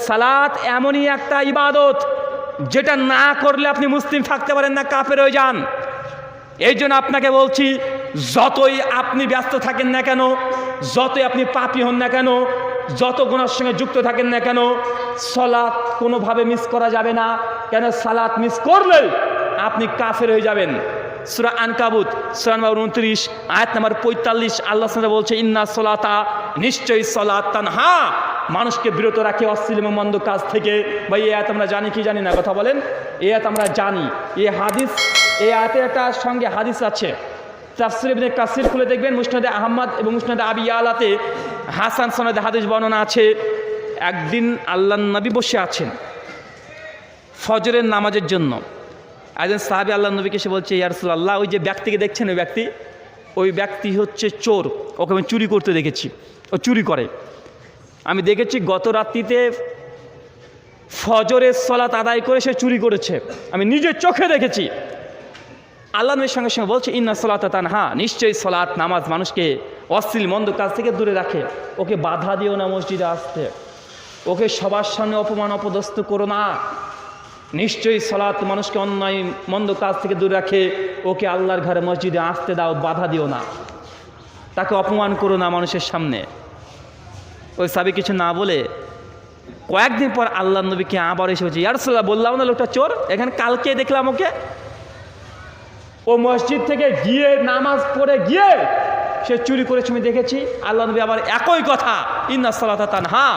সালাত এমনই একটা ইবাদত যেটা না করলে আপনি মুসলিম থাকতে পারেন না, কাফের হয়ে যান। এই জন্য আপনাকে বলছি, যতই আপনি ব্যস্ত থাকেন না কেন, যতই আপনি পাপী হন না কেন, যত গুনার সঙ্গে যুক্ত থাকেন না কেন, সালাত কোনোভাবে মিস করা যাবে না। কেন? সালাত মিস করলে আপনি কাফের হয়ে যাবেন। সূরা আনকাবুত সূরা নম্বর 29 আয়াত নম্বর 45 আল্লাহ সুবহানাহু বলছে, ইন্না সলাতা, নিশ্চয়ই সালাত তানহা, মানুষকে বিরত রাখে অশ্লীল এবং মন্দ কাজ থেকে। ভাই এই আয়াত আমরা জানি কি জানি না? কথা বলেন। এই আয়াত আমরা জানি। এই হাদিস, এই আয়াতের একটা সঙ্গে হাদিস আছে। তাফসীর ইবনে কাসির খুলে দেখবেন, মুসনাদে আহমদ এবং মুসনাদে আবি ইয়ালাতে হাসান সনদে হাদিস বর্ণনা আছে। একদিন আল্লাহর নবী বসে আছেন ফজরের নামাজের জন্য। একজন সাহাবী আল্লাহর নবীকে এসে বলছে, ইয়া রাসূলুল্লাহ, ওই যে ব্যক্তিকে দেখছেন, ওই ব্যক্তি হচ্ছে চোর, ওকে আমি চুরি করতে দেখেছি, ও চুরি করে। আমি দেখেছি গত রাত্রিতে ফজরের সালাত আদায় করে সে চুরি করেছে, আমি নিজের চোখে দেখেছি। আল্লাহ নবীর সঙ্গে সঙ্গে বলছে, ইন্না সালাতা তানহা, নিশ্চয়ই সালাত নামাজ মানুষকে অশ্লীল মন্দ কাজ থেকে দূরে রাখে। ওকে বাধা দিও না মসজিদে আসতে, ওকে সবার সামনে অপমান অপদস্থ করো না। নিশ্চয়ই সালাত মানুষকে অন্যায় মন্দ কাজ থেকে দূরে রাখে। ওকে আল্লাহর ঘরে মসজিদে আসতে দাও, বাধা দিও না, তাকে অপমান করো না মানুষের সামনে। ওই সাহাবী কিছু না বলে কয়েকদিন পর আল্লাহর নবীকে আবার এসে বলছে, ইয়া রাসূলুল্লাহ, বললাম না লোকটা চোর, এখানে কালকে দেখলাম ওকে, ও মসজিদ থেকে গিয়ে নামাজ পড়ে গিয়ে সে চুরি করেছে, আমি দেখেছি। আল্লাহ নবী আবার একই কথা, ইন্না সালাতা তানহা,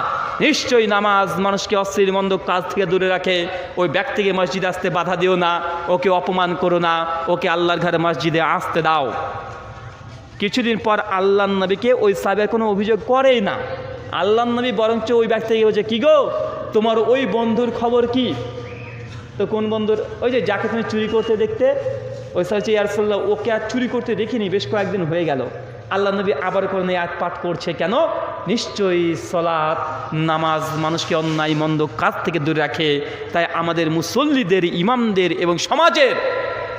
নিশ্চয়ই নামাজ মানুষকে অশ্লীল মন্দ কাজ থেকে দূরে রাখে। ওই ব্যক্তিকে মসজিদে আসতে বাধা দিও না, ওকে অপমান করো না, ওকে আল্লাহর ঘরে মসজিদে আসতে দাও। কিছুদিন পর আল্লাহর নবীকে ওই সাহাবীর কোনো অভিযোগ করেই না। আল্লাহর নবী বরঞ্চ ওই ব্যক্তিকে বলছে, কি গো, তোমার ওই বন্ধুর খবর কি? তো কোন বন্ধুর? ওই যে যাকে তুমি চুরি করতে দেখতে। ওই সাহাবী, ইয়া রাসূলুল্লাহ, ওকে আর চুরি করতে দেখিনি, বেশ কয়েকদিন হয়ে গেল। আল্লাহ নবী আবার কোনো আয়াত পাঠ করছে, কেন? নিশ্চয়ই সালাত নামাজ মানুষকে অন্যায় মন্দ কাজ থেকে দূরে রাখে। তাই আমাদের মুসল্লিদের, ইমামদের এবং সমাজের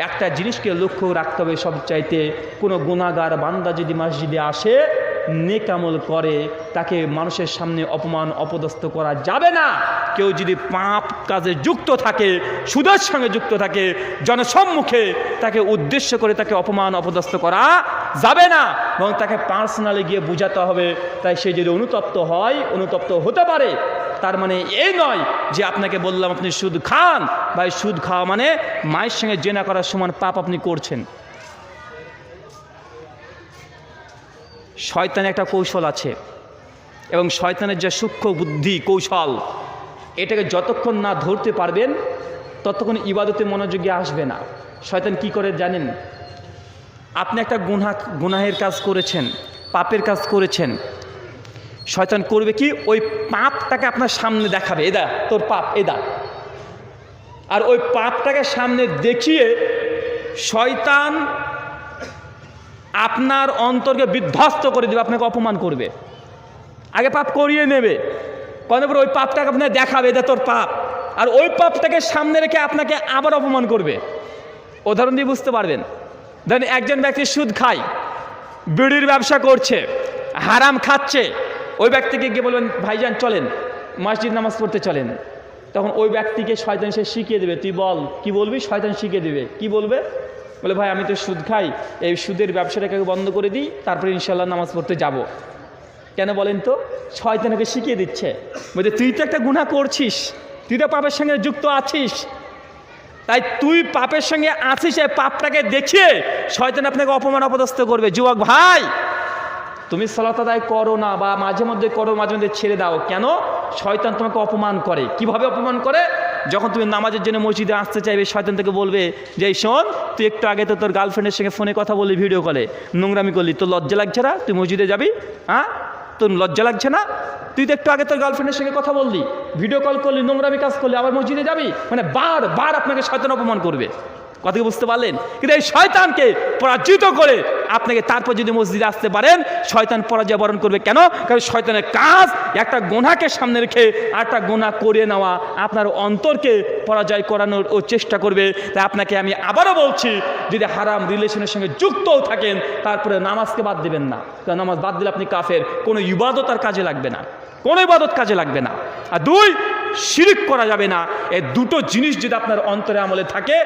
একটা জিনিসকে লক্ষ্য রাখতে হবে, সবচাইতে কোনো গুনাহগার বান্দা যদি মসজিদে আসে, নেক আমল করে, তাকে মানুষের সামনে অপমান অপদস্থ করা যাবে না। কেউ যদি পাপ কাজে যুক্ত থাকে, সুদের সঙ্গে যুক্ত থাকে, জনসম্মুখে তাকে উদ্দেশ্য করে তাকে অপমান অপদস্থ করা যাবে না, এবং তাকে পার্সোনালি গিয়ে বুঝাতে হবে। তাই সে যদি অনুতপ্ত হয়, অনুতপ্ত হতে পারে। তার মানে এই নয় যে আপনাকে বললাম আপনি সুদ খান, ভাই সুদ খাওয়া মানে মায়ের সঙ্গে জেনা করার সমান পাপ আপনি করছেন। শয়তানের একটা কৌশল আছে, এবং শয়তানের যে সূক্ষ্ম বুদ্ধি কৌশল, এটাকে যতক্ষণ না ধরতে পারবেন ততক্ষণ ইবাদতে মনোযোগী আসবে না। শয়তান কি করে জানেন? আপনি একটা গুনাহের কাজ করেছেন, পাপের কাজ করেছেন, শয়তান করবে কি, ওই পাপটাকে আপনার সামনে দেখাবে, এদা তোর পাপ, এদা। আর ওই পাপটাকে সামনে দেখিয়ে শয়তান আপনার অন্তরকে বিধ্বস্ত করে দেবে, আপনাকে অপমান করবে, আগে পাপ করিয়ে নেবে, করার পর ওই পাপটাকে আপনাকে দেখাবে, এটা তোর পাপ। আর ওই পাপটাকে সামনে রেখে আপনাকে আবার অপমান করবে। উদাহরণ দিয়ে বুঝতে পারবেন। ধরেন একজন ব্যক্তি সুদ খায়, বিড়ির ব্যবসা করছে, হারাম খাচ্ছে, ওই ব্যক্তিকে গিয়ে বলবেন, ভাইজান চলেন মসজিদ নামাজ পড়তে চলেন। তখন ওই ব্যক্তিকে শয়তান সে শিখিয়ে দেবে, তুই বল কি বলবি, শয়তান শিখিয়ে দেবে। কি বলবে? বলে, ভাই আমি তো সুদ খাই, এই সুদের ব্যবসাটাকে বন্ধ করে দিই, তারপরে ইনশাল্লাহ নামাজ পড়তে যাব। কেন বলেন তো? শয়তানকে শিখিয়ে দিচ্ছে, বলছে তুই তো একটা গুনাহ করছিস, তুই তো পাপের সঙ্গে যুক্ত আছিস, তাই তুই পাপের সঙ্গে আছিস, এই পাপটাকে দেখিয়ে শয়তান আপনাকে অপমান অপদস্থ করবে। যুবক ভাই, তুমি সালাত আদায় করো না, বা মাঝে মধ্যে করো, মাঝে মধ্যে ছেড়ে দাও। কেন? শয়তান তোমাকে অপমান করে। কিভাবে অপমান করে? যখন তুমি নামাজের জন্য মসজিদে আসতে চাইবে, শয়তান থেকে বলবে যে, এই শোন, তুই একটু আগে তো তোর গার্লফ্রেন্ডের সঙ্গে ফোনে কথা বললি, ভিডিও কলে নোংরামি করলি, তোর লজ্জা লাগছে না? তুই মসজিদে যাবি? হ্যাঁ, তোর লজ্জা লাগছে না? তুই তো একটু আগে তোর গার্লফ্রেন্ডের সঙ্গে কথা বললি, ভিডিও কল করলি, নোংরামি কাজ করলি, আবার মসজিদে যাবি? মানে বারবার আপনাকে শয়তান অপমান করবে। কথা কি বুঝতে পারলেন? কিন্তু এই শয়তানকে পরাজিত করে আপনাকে তারপর যদি মসজিদে আসতে পারেন, শয়তান পরাজয় বরণ করবে। কেন? কারণ শয়তানের কাজ একটা গুনাহকে সামনে রেখে আরেকটা গুনাহ করিয়ে নেওয়া, আপনার অন্তরকে পরাজয় করানোর ও চেষ্টা করবে। তাই আপনাকে আমি আবারও বলছি, যদি হারাম রিলেশনের সঙ্গে যুক্তও থাকেন, তারপরে নামাজকে বাদ দিবেন না। কারণ নামাজ বাদ দিলে আপনি কাফের, কোনো ইবাদত আর কাজে লাগবে না। কোনো ইবাদত কাজে লাগবে না। আর 2, শিরক করা যাবে না। এই দুটো জিনিস যদি আপনার অন্তরে আমলে থাকে,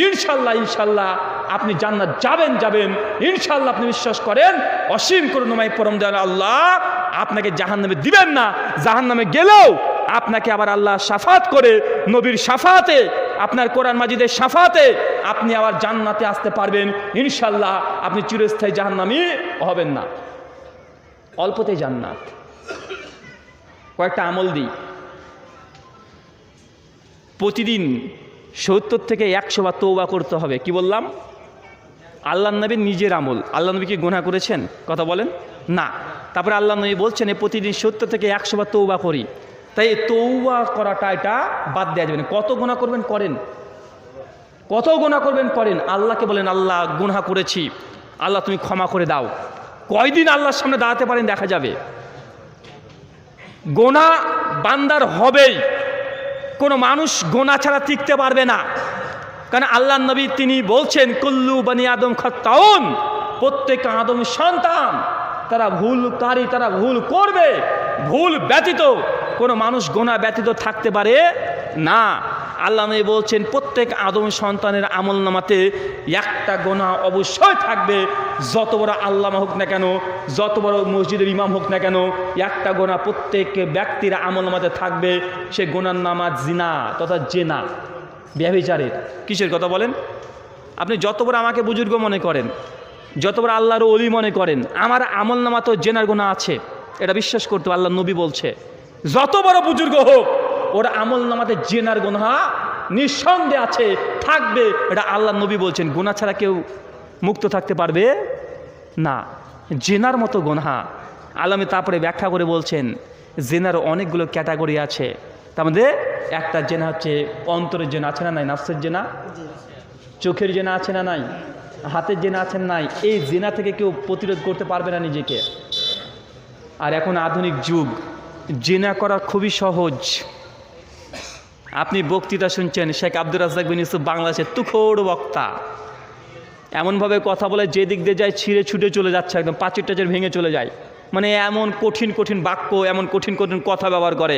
ইনশাল্লাহ আপনি জান্নাত যাবেন ইনশাল্লাহ। আপনি বিশ্বাস করেন, অসীম করুণাময় পরম দয়ালু আল্লাহ আপনাকে জাহান্নামে দিবেন না। জাহান্নামে গেলেও আপনাকে আবার আল্লাহ শাফাত করে, নবীর শাফাতে, আপনার কোরআন মাজিদের শাফাতে আপনি আবার জান্নাতে আসতে পারবেন ইনশাল্লাহ। আপনি চিরস্থায়ী জাহান্নামী হবেন না। অল্পতেই জান্নাত। কয়েকটা আমল দিই। প্রতিদিন 70 থেকে 100 বার তওবা করতে হবে। কি বললাম? আল্লাহর নবীর নিজের আমল। আল্লাহ নবী কি গুনাহ করেছেন? কথা বলেন না। তারপরে আল্লাহ নবী বলছেন প্রতিদিন 70 থেকে 100 বার তওবা করি। তাই এই তওবা করাটা এটা বাদ দেওয়া যাবে না। কত গুনাহ করবেন করেন, কত গুনাহ করবেন করেন। আল্লাহকে বলেন, আল্লাহ গুনাহ করেছি, আল্লাহ তুমি ক্ষমা করে দাও। কয়দিন আল্লাহর সামনে দাঁড়াতে পারেন দেখা যাবে। গুনাহ বান্দার হবেই, কোনো মানুষ গুনাহ ছাড়া টিকতে পারবে না। কারণ আল্লাহর নবী তিনি বলছেন, কুল্লু বনি আদম খাত্তাউন, প্রত্যেক আদম সন্তান তারা ভুলকারী, তারা ভুল করবে। ভুল ব্যতীত কোনো মানুষ গুনাহ ব্যতীত থাকতে পারে না। আল্লাহ নবী বলছেন, প্রত্যেক আদম সন্তানের আমলনামাতে একটা গুনাহ অবশ্যই থাকবে। যত বড় আল্লামা হোক না কেন, যত বড় মসজিদের ইমাম হোক না কেন, একটা গুনাহ প্রত্যেক ব্যক্তির আমলনামাতে থাকবে। সে গুনার নামা জিনা তথা জেনা, ব্যভিচারের। কিসের কথা বলেন? আপনি যত বড় আমাকে বুজুর্গ মনে করেন, যত বড় আল্লাহর ওলি মনে করেন, আমার আমলনামা তো জেনার গুনাহ আছে, এটা বিশ্বাস করতে আল্লাহ নবী বলছে। যত বড় বুজুর্গ হোক, ওর আমলনামাতে জেনার গুনাহ নিঃসন্দেহে আছে, থাকবে। এটা আল্লাহ নবী বলছেন। গুনাহ ছাড়া কেউ মুক্ত থাকতে পারবে না। জেনার মতো গুনাহ আল্লাহ তারপরে ব্যাখ্যা করে বলছেন, জেনার অনেকগুলো ক্যাটাগরি আছে। তার মধ্যে একটা জেনা হচ্ছে অন্তরের জেনা, আছে না নাই? নাফসের জেনা, চোখের জেনা আছে না নাই? হাতের জেনা আছে না নাই? এই জেনা থেকে কেউ প্রতিরোধ করতে পারবে না নিজেকে। আর এখন আধুনিক যুগ, জেনা করা খুবই সহজ। আপনি বক্তৃতা শুনছেন, শেখ আব্দুর রাজ্জাক বিন ইউসুফ বাংলাদেশের তুখোড় বক্তা, এমনভাবে কথা বলে যে দিক দিয়ে যায় ছিঁড়ে ছুটে চলে যাচ্ছে, একদম পাঁচির টাচের ভেঙে চলে যায়। মানে এমন কঠিন কঠিন বাক্য, এমন কঠিন কঠিন কথা ব্যবহার করে,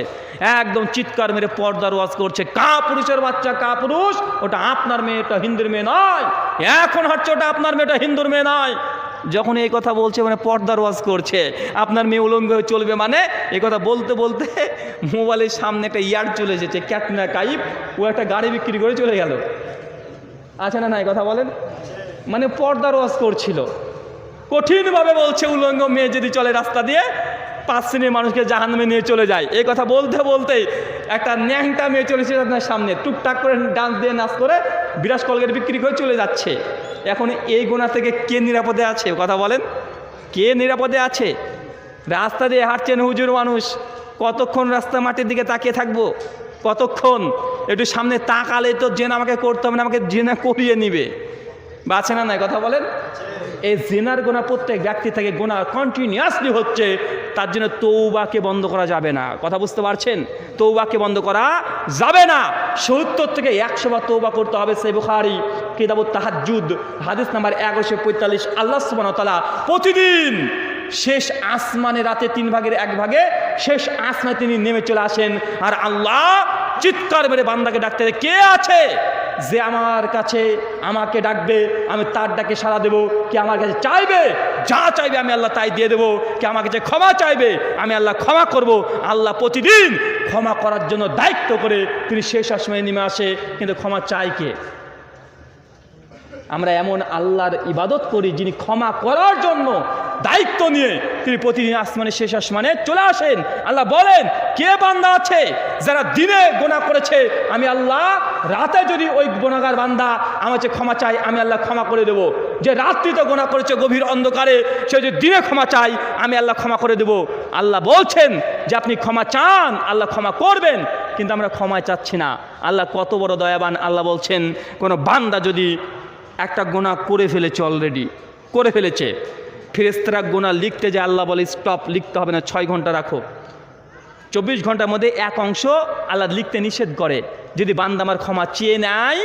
একদম চিৎকার মেরে পর্দার ওয়াজ করছে, কা পুরুষের বাচ্চা, কা পুরুষ, ওটা আপনার মেয়ে, ওটা হিন্দুর মেয়ে নয়। এখন হচ্ছে ওটা আপনার মেয়ে, ওটা হিন্দুর মেয়ে নয়। যখন এই কথা বলছে মানে পর্দার ওয়াজ করছে, আপনার মেয়ে উলঙ্গ হয়ে চলবে, মানে এই কথা বলতে বলতে মোবাইলের সামনে একটা ইয়ার্ড চলে এসেছে, ক্যাটরিনা কাইফ, ও একটা গাড়ি বিক্রি করে চলে গেল। আছে না নাই? কথা বলেন। মানে পর্দার ওয়াজ করছিল, কঠিনভাবে বলছে উলঙ্গ মেয়ে যদি চলে রাস্তা দিয়ে 5 শ্রেণীর মানুষকে জাহান্নামে নিয়ে চলে যায়। এই কথা বলতে বলতেই একটা ন্যাংটা মেয়ে চলেছে আপনার সামনে, টুকটাক করে ডান্স দিয়ে নাচ করে বিরাজ কলগেট বিক্রি করে চলে যাচ্ছে। এখন এই গুনাহ থেকে কে নিরাপদে আছে? কথা বলেন, কে নিরাপদে আছে? রাস্তা দিয়ে হাঁটছেন হুজুর মানুষ, কতক্ষণ রাস্তা মাটির দিকে তাকিয়ে থাকবো? কতক্ষণ? একটু সামনে তাকালে তো জেনা আমাকে করতে হবে না, আমাকে জেনা করিয়ে নিবে। বা আছে না নাই? কথা বলেন। এই জিনার গুনাহ প্রত্যেক ব্যক্তি থেকে গুনাহ কন্টিনিউয়াসলি হচ্ছে, তার জন্য তওবাকে বন্ধ করা যাবে না। কথা বুঝতে পারছেন? তওবাকে বন্ধ করা যাবে না। 70 থেকে 100 বার তওবা করতে হবে। সহিহ বুখারী কিতাবুত তাহাজ্জুদ হাদিস নাম্বার 1145, আল্লাহ সুবহানাহু ওয়া তাআলা প্রতিদিন শেষ আসমানে রাতে 3 ভাগের 1 ভাগে শেষ আসমানে তিনি নেমে চলে আসেন। আর আল্লাহ চিৎকার মেরে বান্দাকে ডাকতে, কে আছে যে আমার কাছে আমাকে ডাকবে, আমি তার ডাকে সাড়া দেব। কে আমার কাছে চাইবে, যা চাইবে আমি আল্লাহ তাই দিয়ে দেবো। কে আমার কাছে ক্ষমা চাইবে, আমি আল্লাহ ক্ষমা করব। আল্লাহ প্রতিদিন ক্ষমা করার জন্য দায়িত্ব করে তিনি শেষ আসমানে নেমে আসে, কিন্তু ক্ষমা চাই কে? আমরা এমন আল্লাহর ইবাদত করি যিনি ক্ষমা করার জন্য দায়িত্ব নিয়ে তিনি প্রতিদিন আসমানে শেষ আসমানে চলে আসেন। আল্লাহ বলেন, কে বান্দা আছে যারা দিনে গুনাহ করেছে, আমি আল্লাহ রাতে যদি ওই গুনাহগার বান্দা আমার কাছে ক্ষমা চাই, আমি আল্লাহ ক্ষমা করে দেব। যে রাত্রিতে গুনাহ করেছে গভীর অন্ধকারে, সে যদি দিনে ক্ষমা চাই, আমি আল্লাহ ক্ষমা করে দেব। আল্লাহ বলছেন যে আপনি ক্ষমা চান, আল্লাহ ক্ষমা করবেন, কিন্তু আমরা ক্ষমা চাচ্ছি না। আল্লাহ কত বড় দয়াবান। আল্লাহ বলছেন, কোনো বান্দা যদি একটা গুনাহ করে ফেলেছে, অলরেডি করে ফেলেছে, ফেরেশতারা গুনাহ লিখতে যায়, আল্লাহ বলে স্টপ, লিখতে হবে না, 6 ঘন্টা রাখো। 24 ঘন্টার মধ্যে এক অংশ আল্লাহ লিখতে নিষেধ করে। যদি বান্দা আমার ক্ষমা চেয়ে নেয়,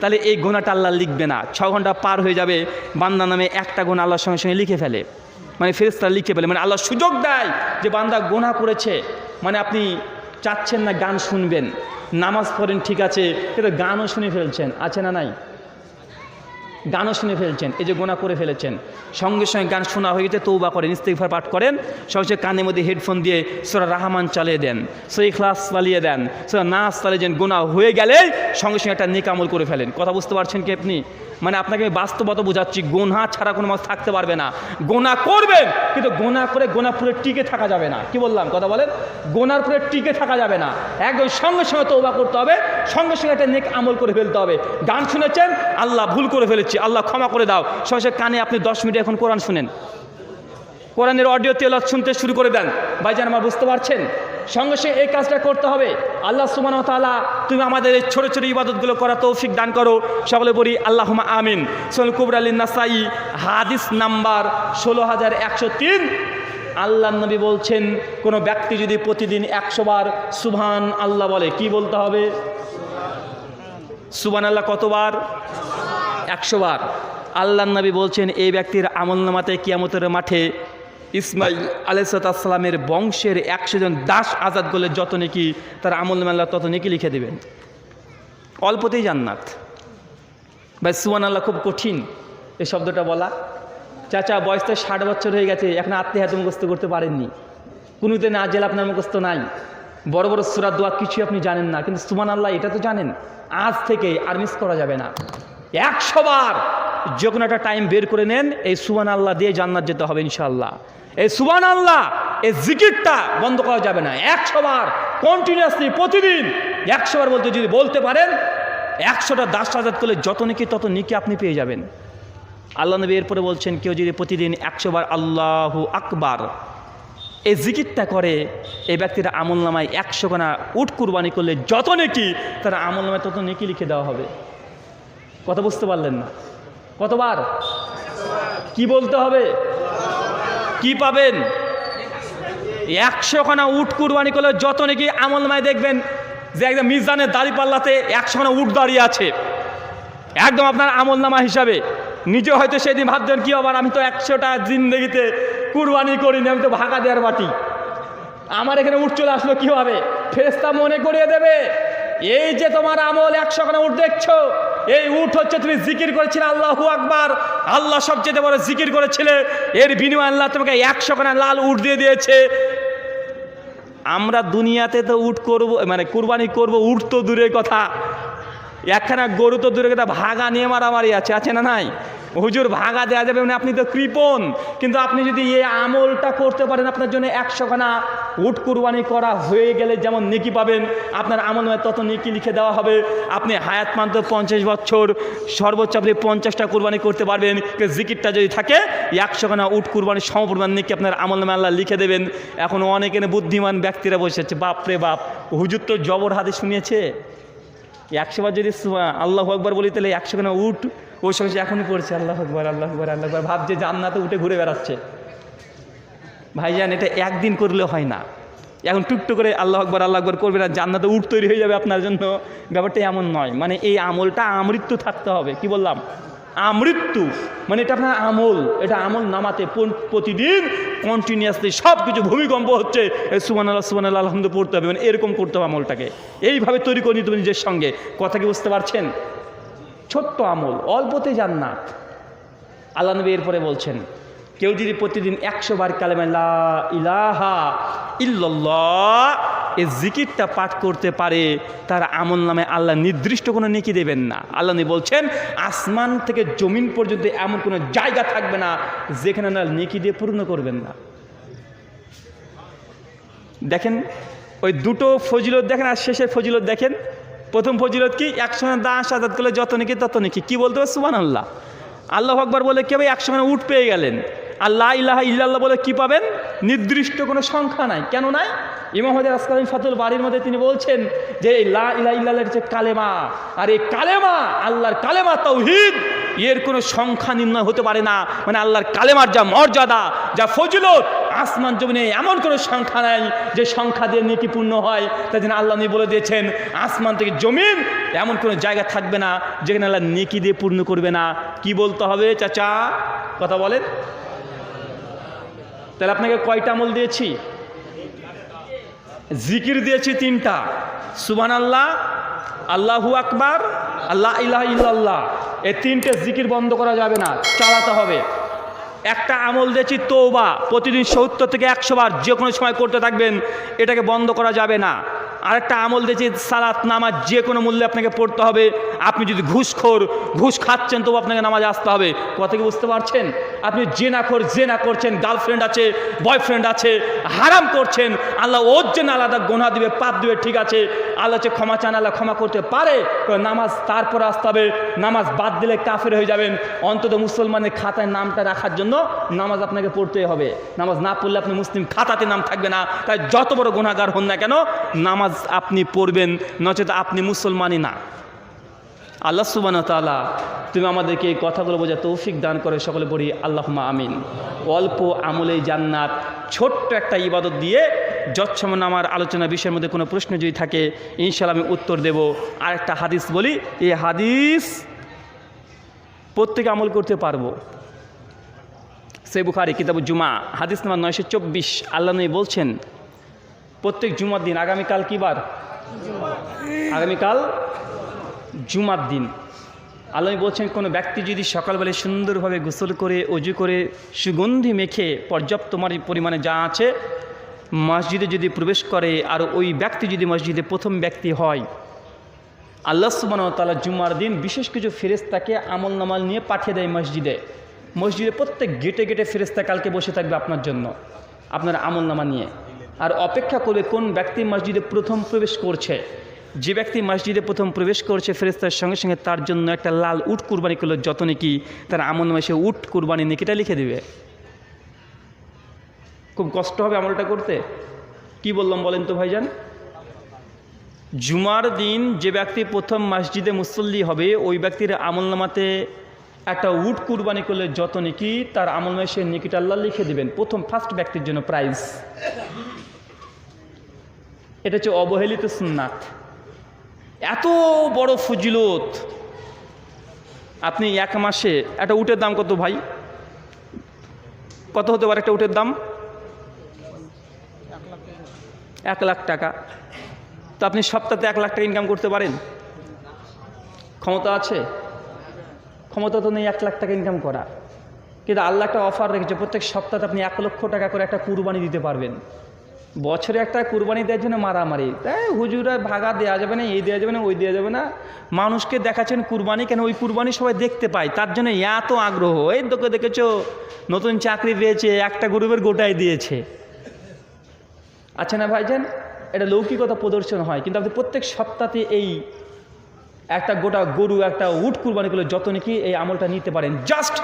তাহলে এই গুনাহটা আল্লাহ লিখবে না। 6 ঘন্টা পার হয়ে যাবে, বান্দা নামে একটা গুনাহ আল্লাহর সঙ্গে সঙ্গে লিখে ফেলে। মানে ফেরেশতারা লিখে ফেলে, মানে আল্লাহ সুযোগ দেয় যে বান্দা গুনাহ করেছে, মানে আপনি চাচ্ছেন না গান শুনবেন, নামাজ পড়েন ঠিক আছে, কিন্তু গানও শুনে ফেলছেন, আছে না নাই? গানও শুনে ফেলছেন, এই যে গুনাহ করে ফেলেছেন, সঙ্গে সঙ্গে গান শোনা হয়ে গেছে, তওবা করেন, ইস্তিগফার পাঠ করেন, সঙ্গে কানের মধ্যে হেডফোন দিয়ে সূরা রহমান চালিয়ে দেন, সূরা ইখলাস চালিয়ে দেন, সূরা নাস চালিয়ে দেন, গুনাহ হয়ে গেলে সঙ্গে সঙ্গে একটা নেক আমল করে ফেলেন। কথা বুঝতে পারছেন কি আপনি? মানে আপনাকে আমি বাস্তবতা বোঝাচ্ছি, গুনাহ ছাড়া কোনো মানুষ থাকতে পারবে না। গুনাহ করবেন, কিন্তু গুনাহ করে গুনাহ পুরো টিকে থাকা যাবে না। কি বললাম? কথা বলেন। গুনার পুরো টিকে থাকা যাবে না, একদম সঙ্গে সঙ্গে তওবা করতে হবে, সঙ্গে সঙ্গে একটা নেক আমল করে ফেলতে হবে। গান শুনেছেন, আল্লাহ ভুল করে ফেলেছি, আল্লাহ ক্ষমা করে দাও, সঙ্গে সঙ্গে কানে আপনি 10 মিনিট এখন কোরআন শুনেন, কোরআনের অডিও তেলাওয়াত শুনতে শুরু করে দেন। ভাইজান আমার বুঝতে পারছেন? সঙ্গে সঙ্গে এই কাজটা করতে হবে। আল্লাহ সুবহানাহু ওয়া তাআলা তুমি আমাদের এই ছোটো ছোটো ইবাদতগুলো করা তৌফিক দান করো, সকলে বলি আল্লাহুম্মা আমিন। সুনান কুবরা লিন নাসাই হাদিস নাম্বার 16103, আল্লাহ নবী বলছেন কোনো ব্যক্তি যদি প্রতিদিন 100 বার সুবহান আল্লাহ বলে, কি বলতে হবে? সুবহান আল্লাহ কতবার? 100 বার। আল্লাহ নবী বলছেন এই ব্যক্তির আমলনামাতে কিয়ামতের মাঠে ইসমাইল আলাইহিস সালামের বংশের 100 জন দাস আজাদ করলে যত নেকি তার আমলনামা আল্লাহ তত নেকি লিখে দেবেন, অল্পতেই জান্নাত। ভাই সুবহান আল্লাহ খুব কঠিন এই শব্দটা বলা। চাচা বয়স তো 60 বছর হয়ে গেছে, এখন আত্মীয় মুখস্থ করতে পারেননি, কোনোতে না জেলা আপনার মুখস্থ নাই, বড় বড় সূরা দোয়া কিছু আপনি জানেন না, কিন্তু সুবহান আল্লাহ এটা তো জানেন। আজ থেকে আর মিস করা যাবে না, 100 বার যে কোনো একটা টাইম বের করে নেন, এই সুবহান আল্লাহ দিয়ে জান্নাত যেতে হবে ইনশাআল্লাহ। এই সুবহান আল্লাহ এই জিকিরটা বন্ধ করা যাবে না, 100 বার কন্টিনিউয়াসলি প্রতিদিন 100 বার বলতে যদি বলতে পারেন, 100টা দাস আজাদ করলে যত নেকি তত নেকি আপনি পেয়ে যাবেন। আল্লাহ নবী এরপরে বলছেন কেউ যদি প্রতিদিন 100 বার আল্লাহু আকবার এই জিকিরটা করে, এই ব্যক্তির আমলনামায় 100 খানা উট কুরবানি করলে যত নেকি তার আমলনামায় তত নেকি লিখে দেওয়া হবে। কথা বুঝতে পারলেন না? কতবার? কি বলতে হবে? কি পাবেন? 100 খানা উট কুরবানি করলে যত নাকি আমলনামায় দেখবেন যে একদম মিজানের দাড়িপাল্লাতে 100 খানা উট দাঁড়িয়ে আছে, একদম আপনার আমলনামা হিসাবে। নিজে হয়তো সেদিন ভাবছেন কি আবার আমি তো 100টা জিন্দেগিতে কুরবানি করিনি, আমি তো ভাগা দেওয়ার বাটি, আমার এখানে উট চলে আসলো কি হবে? ফেরেশতা মনে করিয়ে দেবে এই যে তোমার আমল 100 খানা উট দেখছো, এই উট হচ্ছে তুমি জিকির করেছিলে আল্লাহু আকবার, আল্লাহ সবচেয়ে বড় জিকির করেছিলে, এর বিনিময়ে আল্লাহ তোমাকে 100 খানা লাল উট দিয়ে দিয়েছে। আমরা দুনিয়াতে তো উট করব, মানে কুরবানি করব, উট তো দূরের কথা, একখানা গরু তো দূরের কথা, ভাগা নিয়ে মারামারি আছে না নাই? হুজুর ভাগা দেওয়া যাবে মানে আপনি তো কৃপণ, কিন্তু আপনি যদি এই আমলটা করতে পারেন আপনার জন্য 100 খানা উট কুরবানি করা হয়ে গেলে যেমন নেকি পাবেন, আপনার আমল তত নেকি লিখে দেওয়া হবে। আপনি হায়াত মাত্র 50 বছর, সর্বোচ্চ আপনি 50টা কুরবানি করতে পারবেন। জিকিরটা যদি থাকে 100 খানা উট কুরবানির সমপরিমাণ নেকি আপনার আমল নামে আল্লাহ লিখে দেবেন। এখন অনেকে বুদ্ধিমান ব্যক্তিরা বসে আছে, বাপরে বাপ হুজুর তো জবর হাদিস শুনিয়েছে, 100 বার যদি আল্লাহু আকবার বলি তাহলে 100 খানা উট ওই সঙ্গে এখনই পড়ছে আল্লাহু আকবার আল্লাহু আকবার আল্লাহু আকবার, ভাবছে জান্নাতে উঠে ঘুরে বেড়াচ্ছে। ভাইজান এটা একদিন করলে হয় না, এখন টুকটুক করে আল্লাহু আকবার করবে না জান্নাতে উট তৈরি হয়ে যাবে আপনার জন্য, ব্যাপারটা এমন নয়। মানে এই আমলটা আমৃত্যু থাকতে হবে। কি বললাম? আমৃত্যু, মানে এটা আপনার আমল, এটা আমল নামাতে প্রতিদিন কন্টিনিউয়াসলি সব কিছু ভূমিকম্প হচ্ছে সুবহানাল্লাহ সুবহানাল্লাহ আলহামদুলিল্লাহ পড়তে হবে, মানে এরকম করতে হবে আমলটাকে, এইভাবে তৈরি করে নিতে হবে নিজের সঙ্গে। কথা কি বুঝতে পারছেন? ছোট্ট আমল, অল্পতে জান্নাত। আল্লাহ নবী এরপরে বলছেন কেউ যদি প্রতিদিন 100 বার কালেমা লা ইলাহা ইল্লাল্লাহ এই জিকিরটা পাঠ করতে পারে, তার আমল নামে আল্লাহ নির্দিষ্ট কোনো নেকি দেবেন না। আল্লাহ নবী বলছেন আসমান থেকে জমিন পর্যন্ত এমন কোনো জায়গা থাকবে না যেখানে না নেকি দিয়ে পূর্ণ করবেন না। দেখেন ওই দুটো ফজিলত দেখেন, আর শেষের ফজিলত দেখেন। প্রথম ফজিলত কি? 100 দাস আজাদ করলে যত নেকি তত নেকি। কি বলতে হবে? সুবহানাল্লাহ। আল্লাহু আকবার বলে কি হবে? 100 উট পেয়ে গেলেন। আর লা ইলাহা ইল্লাল্লাহ বলে কি পাবেন? নির্দিষ্ট কোনো সংখ্যা নাই। কেন নাই? ইমাম হাজার আসকালানী ফাতুল বাড়ির মধ্যে তিনি বলছেন যে লা ইলাহা ইল্লাল্লাহর যে কালেমা, আর এই কালেমা আল্লাহর কালেমা তাওহীদ, এর কোনো সংখ্যা নির্ণয় হতে পারে না। মানে আল্লাহর কালেমার যা মর্যাদা, যা ফজিলত, আসমান জমিনে এমন কোনো সংখ্যা নাই যে সংখ্যা দিয়ে নেকি পূর্ণ হয়। তাই জন্য আল্লাহ নবী বলে দিয়েছেন আসমান থেকে জমিন এমন কোনো জায়গা থাকবে না যেখানে আল্লাহ নেকি দিয়ে পূর্ণ করবে না। কি বলতে হবে চাচা? কথা বলেন। তাহলে আপনাকে কয়টা আমল দিয়েছি? জিকির দিয়েছি 3টা, সুবহানাল্লাহ, আল্লাহু আকবার, লা ইলাহা ইল্লাল্লাহ। এই 3টে জিকির বন্ধ করা যাবে না, চালাতে হবে। একটা আমল দিয়েছি তওবা, প্রতিদিন 70 থেকে 100 বার যে কোনো সময় করতে থাকবেন, এটাকে বন্ধ করা যাবে না। আরেকটা আমল দিয়েছি সালাত, নামাজ যে কোনো মূল্যে আপনাকে পড়তে হবে। আপনি যদি ঘুষখোর, ঘুষ খাচ্ছেন, তবু আপনাকে নামাজে আসতে হবে। কথা কি বুঝতে পারছেন? আপনি জেনাখোর, জেনা করছেন, গার্লফ্রেন্ড আছে, বয়ফ্রেন্ড আছে, হারাম করছেন, আল্লাহ ওর জন্য আলাদা গোনা দিবে, পাপ দিবে, ঠিক আছে। আল্লাহ হচ্ছে ক্ষমা চান, আল্লাহ ক্ষমা করতে পারে। নামাজ তারপর আসতে হবে, নামাজ বাদ দিলে কাফের হয়ে যাবেন। অন্তত মুসলমানের খাতায় নামটা রাখার জন্য নামাজ আপনাকে পড়তেই হবে। নামাজ না পড়লে আপনি মুসলিম খাতাতে নাম থাকবে না। তাই যত বড় গুনাহগার হন না কেন, নামাজ আপনি পড়বেন, নচেত আপনি মুসলমানই না। আল্লাহ সুবহানাহু ওয়া তাআলা তুমি আমাদেরকে এই কথাগুলো বোঝার তৌফিক দান করে, সকলে পড়ি আল্লাহুম্মা আমিন। অল্প আমলেই জান্নাত, ছোট্ট একটা ইবাদত দিয়ে যৎসমান। আমার আলোচনা বিষয়ের মধ্যে কোনো প্রশ্ন যদি থাকে ইনশাআল্লাহ আমি উত্তর দেব। আরেকটা হাদিস বলি, এই হাদিস প্রত্যেকে আমল করতে পারবো। সহিহ বুখারী কিতাবুল জুমা হাদিস নাম্বার 924। আল্লাহ নবী বলছেন, প্রত্যেক জুমার দিন, আগামীকাল কী বার? আগামীকাল জুমার দিন। আল্লাহ বলছেন, কোনো ব্যক্তি যদি সকালবেলায় সুন্দরভাবে গোসল করে, অজু করে, সুগন্ধি মেখে পর্যাপ্ত পরিমাণে যা আছে মসজিদে যদি প্রবেশ করে, আর ওই ব্যক্তি যদি মসজিদে প্রথম ব্যক্তি হয়, আল্লাহ সুবহানাহু ওয়া তাআলা জুমার দিন বিশেষ কিছু ফেরেশতাকে আমল নামাল নিয়ে পাঠিয়ে দেয় মসজিদে। মসজিদে প্রত্যেক গেটে গেটে ফেরেশতা কালকে বসে থাকবে আপনার জন্য, আপনার আমল নামা নিয়ে, আর অপেক্ষা করবে কোন ব্যক্তি মসজিদে প্রথম প্রবেশ করছে। যে ব্যক্তি মসজিদে প্রথম প্রবেশ করছে, ফেরেশতার সঙ্গে সঙ্গে তার জন্য একটা লাল উট কুরবানি করলো, যত নাকি তার আমল নামায় সে উট কুরবানি নেকিটা লিখে দেবে। খুব কষ্ট হবে আমলটা করতে। কি বললাম বলেন তো ভাইজান? জুমার দিন যে ব্যক্তি প্রথম মসজিদে মুসল্লি হবে, ওই ব্যক্তির আমল নামাতে একটা উট কুরবানি করলে যত নেকি, তার আমল নামায় সে নেকিটা আল্লাহ লিখে দেবেন, প্রথম ফার্স্ট ব্যক্তির জন্য প্রাইজ। এটা হচ্ছে অবহেলিত সুন্নাত। এত বড় ফজিলত। আপনি এক মাসে একটা উটের দাম কত ভাই? কত হতে পারে একটা উটের দাম? 1 লাখ টাকা। তো আপনি সপ্তাহে 1 লাখ টাকা ইনকাম করতে পারেন? ক্ষমতা আছে? ক্ষমতা তো নেই 1 লাখ টাকা ইনকাম করা। কিন্তু আল্লাহ একটা অফার রেখেছে, প্রত্যেক সপ্তাহে আপনি 1 লক্ষ টাকা করে একটা কুরবানি দিতে পারবেন। বছরে একটা কুরবানি দেওয়ার জন্য মারামারি, তাই হুজুরা ভাগা দেওয়া যাবে না, এই দেওয়া যাবে না, ওই দেওয়া যাবে না। মানুষকে দেখাচ্ছেন কুরবানি, কেন ওই কুরবানি সবাই দেখতে পায়, তার জন্য এত আগ্রহ। এই তোকে দেখেছো নতুন চাকরি পেয়েছে, একটা গরুবের গোটাই দিয়েছে। আচ্ছা না ভাইজান, এটা লৌকিকতা প্রদর্শন হয়। কিন্তু আপনি প্রত্যেক সপ্তাহে এই একটা গোটা গরু, একটা উট কুরবানি করলে যত নাকি এই আমলটা নিতে পারেন। জাস্ট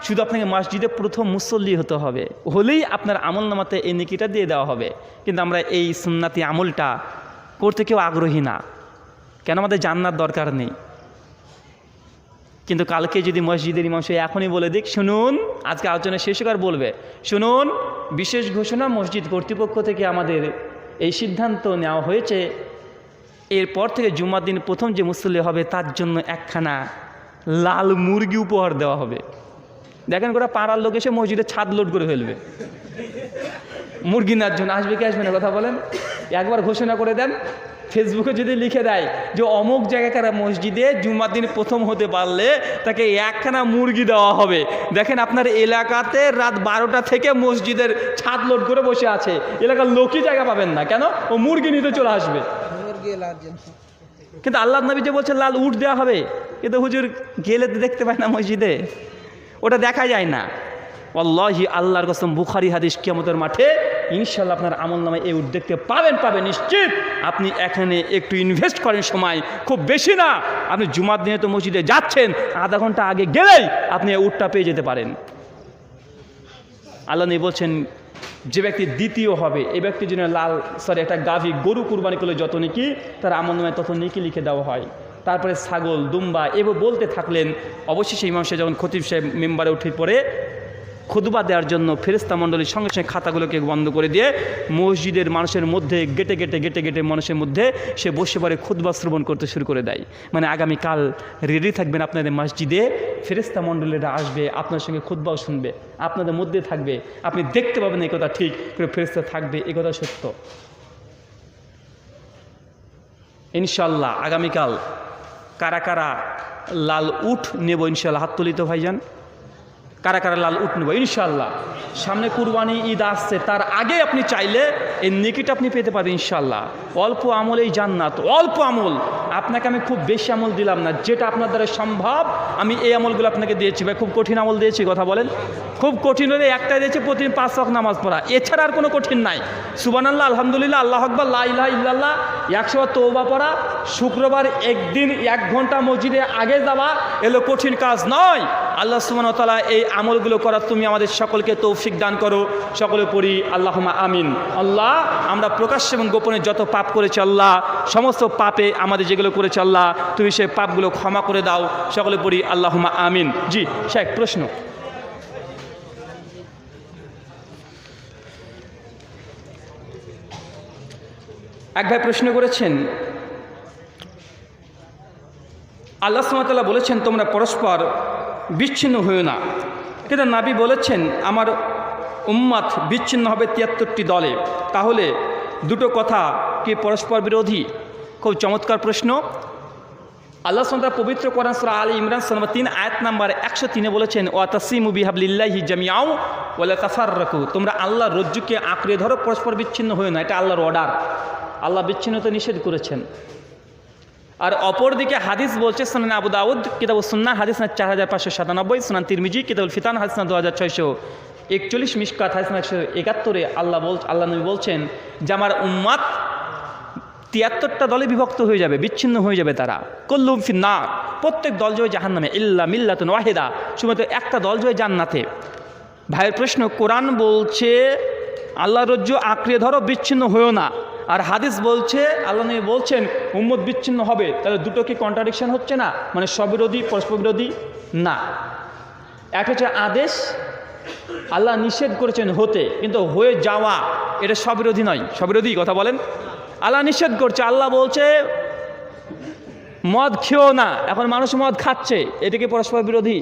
শুধু আপনাকে মসজিদে প্রথম মুসল্লি হতে হবে, হলেই আপনার আমল নামাতে এই নেকিটা দিয়ে দেওয়া হবে। কিন্তু আমরা এই সুন্নাতি আমলটা করতে কেউ আগ্রহী না, কেন? আমাদের জান্নাত দরকার নেই। কিন্তু কালকে যদি মসজিদের ইমাম সাহেব এখনই বলে দিক, শুনুন, আজকে আলোচনা শেষ করে বলবে, শুনুন, বিশেষ ঘোষণা, মসজিদ কর্তৃপক্ষ থেকে আমাদের এই সিদ্ধান্ত নেওয়া হয়েছে, এরপর থেকে জুমার দিন প্রথম যে মুসল্লি হবে তার জন্য একখানা লাল মুরগি উপহার দেওয়া হবে। দেখেন গোটা পাড়ার লোক এসে মসজিদে ছাদ লোড করে ফেলবে মুরগি নেওয়ার জন্য। আসবে কি আসবে না কথা বলেন? একবার ঘোষণা করে দেন, ফেসবুকে যদি লিখে দেয় যে অমুক জায়গাকার মসজিদে জুমার দিন প্রথম হতে পারলে তাকে একখানা মুরগি দেওয়া হবে। দেখেন আপনার এলাকাতে রাত 12টা থেকে মসজিদের ছাদ লোড করে বসে আছে, এলাকার লোকই জায়গা পাবেন না, কেন? ও মুরগি নিতে চলে আসবে। কিন্তু আল্লাহ নবী যে বলছে লাল উট দেওয়া হবে, কিন্তু হুজুর গেলে তো দেখতে পায় না মসজিদে, ওটা দেখা যায় না। আল্লাহি, আল্লাহর কসম, বুখারী হাদিস, কিয়ামতের মাঠে ইনশাআল্লাহ আপনার আমল নামায় এই উট দেখতে পাবেন নিশ্চিত। আপনি এখানে একটু ইনভেস্ট করেন, সময় খুব বেশি না। আপনি জুমার দিনে তো মসজিদে যাচ্ছেন, আধা ঘন্টা আগে গেলেই আপনি এই উটটা পেয়ে যেতে পারেন। আল্লাহ নবী বলছেন, যে ব্যক্তি দ্বিতীয় হবে, এই ব্যক্তির জন্য একটা গাভী, গরু কুরবানি করলে যত নেকি, তার আমল নামায় তত নেকি লিখে দেওয়া হয়। তারপরে ছাগল, দুম্বা, এভাবে বলতে থাকলেন। অবশেষে ইমাম সাহেব যখন খতিব সাহেব মেম্বারে উঠে পড়ে খুতবা দেওয়ার জন্য ফেরেশতা মণ্ডলীর সঙ্গে সঙ্গে খাতাগুলোকে বন্ধ করে দিয়ে মসজিদের মানুষের মধ্যে গেটে গেটে মানুষের মধ্যে সে বসে পড়ে খুতবা শ্রবণ করতে শুরু করে দেয়। মানে আগামীকাল রেডি থাকবেন, আপনাদের মসজিদে ফেরেশতা মণ্ডলীরা আসবে, আপনার সঙ্গে খুতবাও শুনবে, আপনাদের মধ্যে থাকবে, আপনি দেখতে পাবেন এই কথা ঠিক করে ফেরেশতা থাকবে, এই কথা সত্য। ইনশাল্লাহ আগামীকাল কারা কারা লাল উট নেব ইনশাল্লাহ, হাত তুলিত ভাইজান, কারা কারা লাল উট নেব ইনশাল্লাহ। সামনে কুরবানি ঈদ আসছে, তার আগে আপনি চাইলে এই নেকিটা আপনি পেতে পারবেন ইনশাল্লাহ। অল্প আমলেই জান্নাত, অল্প আমল, আপনাকে আমি খুব বেশি আমল দিলাম না, যেটা আপনার দ্বারা সম্ভব আমি এই আমলগুলো আপনাকে দিয়েছি। ভাই খুব কঠিন আমল দিয়েছি, কথা বলেন, খুব কঠিন হলে একটাই দিয়েছি, প্রতিদিন 5 ওয়াক্ত নামাজ পড়া, এছাড়া আর কোনো কঠিন নাই। সুবহানাল্লাহ, আলহামদুলিল্লাহ, আল্লাহু আকবার, লা ইলাহা ইল্লাল্লাহ, 100 বার তওবা পড়া, শুক্রবার একদিন 1 ঘন্টা মসজিদে আগে যাওয়া, এলো কঠিন কাজ নয়। আল্লাহ সুবহানাহু ওয়া তাআলা এই আমলগুলো করার তুমি আমাদের সকলকে তৌফিক দান করো, সকলে পড়ি আল্লাহুম্মা আমিন। আল্লাহ, আমরা প্রকাশ্যে এবং গোপনে যত পাপ করেছি আল্লাহ, সমস্ত পাপে আমাদের যেগুলো করেছি আল্লাহ, তুমি সেই পাপগুলো ক্ষমা করে দাও, সকলে পড়ি আল্লাহুম্মা আমিন। জি শেখ, প্রশ্ন। এক ভাই প্রশ্ন করেছেন, আল্লাহ সুবহানাহু ওয়া তাআলা বলেছেন তোমরা পরস্পর বিচ্ছিন্ন হয়েও না, কিন্তু নবী বলেছেন আমার উম্মত বিচ্ছিন্ন হবে 73টি দলে, তাহলে দুটো কথা কি পরস্পর বিরোধী? খুব চমৎকার প্রশ্ন। আল্লাহ সুবহানাহু ওয়া তাআলা পবিত্র কোরআন সূরা আলে ইমরান সূরা 3 আয়াত নাম্বার 103 বলেছেন ওয়াতাসিমু বিহাবলিল্লাহি জামিআউ ওয়া লা তাফাররাকু, তোমরা আল্লাহর রজ্জুকে আঁকড়ে ধরো, পরস্পর বিচ্ছিন্ন হয়েও না, এটা আল্লাহর অর্ডার, আল্লাহ বিচ্ছিন্নতা নিষেধ করেছেন। আর অপরদিকে হাদিস বলছে সুনান আবু দাউদ কিতাবুস সুন্নাহ হাদিস 4597, সুনান তিরমিজি কিতাবুল ফিতান হাদিস 2641, মিশকাত হাদিস 171 আল্লাহ নবী বলছেন যে আমার উম্মত 73টা দলে বিভক্ত হয়ে যাবে, বিচ্ছিন্ন হয়ে যাবে, তারা কুল্লুম ফিন্নার, প্রত্যেক দল যাবে জাহান্নামে, ইল্লা মিল্লাতুন ওয়াহিদা, শুধুমাত্র একটা দল যাবে জান্নাতে। ভাইয়ের প্রশ্ন, কোরআন বলছে আল্লাহ রজ্জু আঁকড়ে ধরো, বিচ্ছিন্ন হয়েও না, আর হাদিস বলছে আল্লাহ নবী বলছেন উম্মত বিচ্ছিন্ন হবে, তাহলে দুটো কি কন্ট্রাডিকশন হচ্ছে না? মানে স্ববিরোধী, পরস্পর বিরোধী না। একটা হচ্ছে আদেশ, আল্লাহ নিষেধ করেছেন হতে, কিন্তু হয়ে যাওয়া এটা স্ববিরোধী নয়। স্ববিরোধী কথা বলেন, আল্লাহ নিষেধ করছে, আল্লাহ বলছে মদ খেও না, এখন মানুষ মদ খাচ্ছে, এটা কি পরস্পর বিরোধী?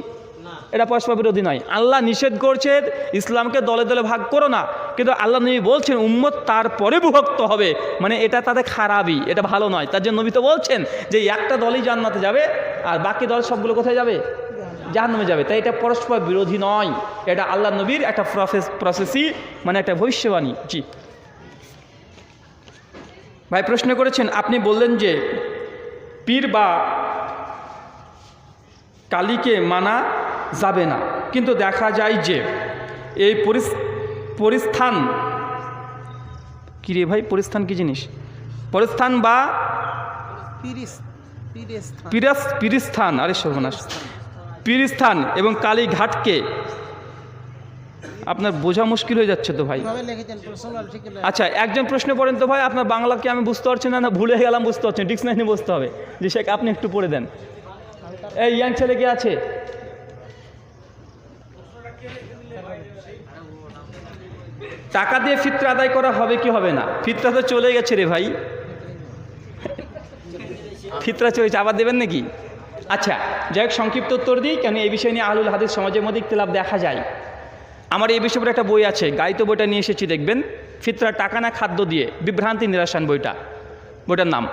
এটা পরস্পর বিরোধী নয়। আল্লাহ নিষেধ করছে ইসলামকে দলে দলে ভাগ করো না, কিন্তু আল্লাহ নবী বলছেন উম্মত তারপরে বিভক্ত হবে, মানে এটা তাদের খারাপই, এটা ভালো নয়। তার জন্য নবী তো বলছেন যে একটা দলই জান্নাতে যাবে আর বাকি দল সবগুলো কোথায় যাবে? জাহান্নামে যাবে। তাই এটা পরস্পর বিরোধী নয়, এটা আল্লাহ নবীর একটা প্রসেসই, মানে একটা ভবিষ্যবাণী। জি ভাই প্রশ্ন করেছেন, আপনি বললেন যে পীর বা কালীকে মানা যাবে না, কিন্তু দেখা যায় যে এই পরিস্থান কি রে ভাই, পরিস্থান কি জিনিস? পরিস্থান বা পীরস্থান, আরে সর্বনাশ, পীরস্থান এবং কালীঘাটকে আপনার বোঝা মুশকিল হয়ে যাচ্ছে তো ভাই। আচ্ছা একজন প্রশ্ন পড়েন তো ভাই, আপনার বাংলাকে আমি বুঝতে পারছি না, না ভুলে গেলাম বুঝতে পারছেন, ডিকশনারি বুঝতে হবে। যে শেখ আপনি একটু পড়ে দেন। এই ইয়াং ছেলে কে আছে? টাকা দিয়ে ফিতরা আদায় করা হবে কি হবে না? ফিতরা তো চলে গেছে রে ভাই, ফিতরা চলেছে, আবার দেবেন নাকি? আচ্ছা যাই হোক, সংক্ষিপ্ত উত্তর দিই, কেন এই বিষয় নিয়ে আহলুল হাদিস সমাজের মধ্যে ইখতিলাফ দেখা যায়। আমার এই বিষয়ের একটা বই আছে, গাইতো বইটা নিয়ে এসেছি, দেখবেন ফিতরা টাকা না খাদ্য দিয়ে, বিভ্রান্তি নিরাসান বইটার নাম।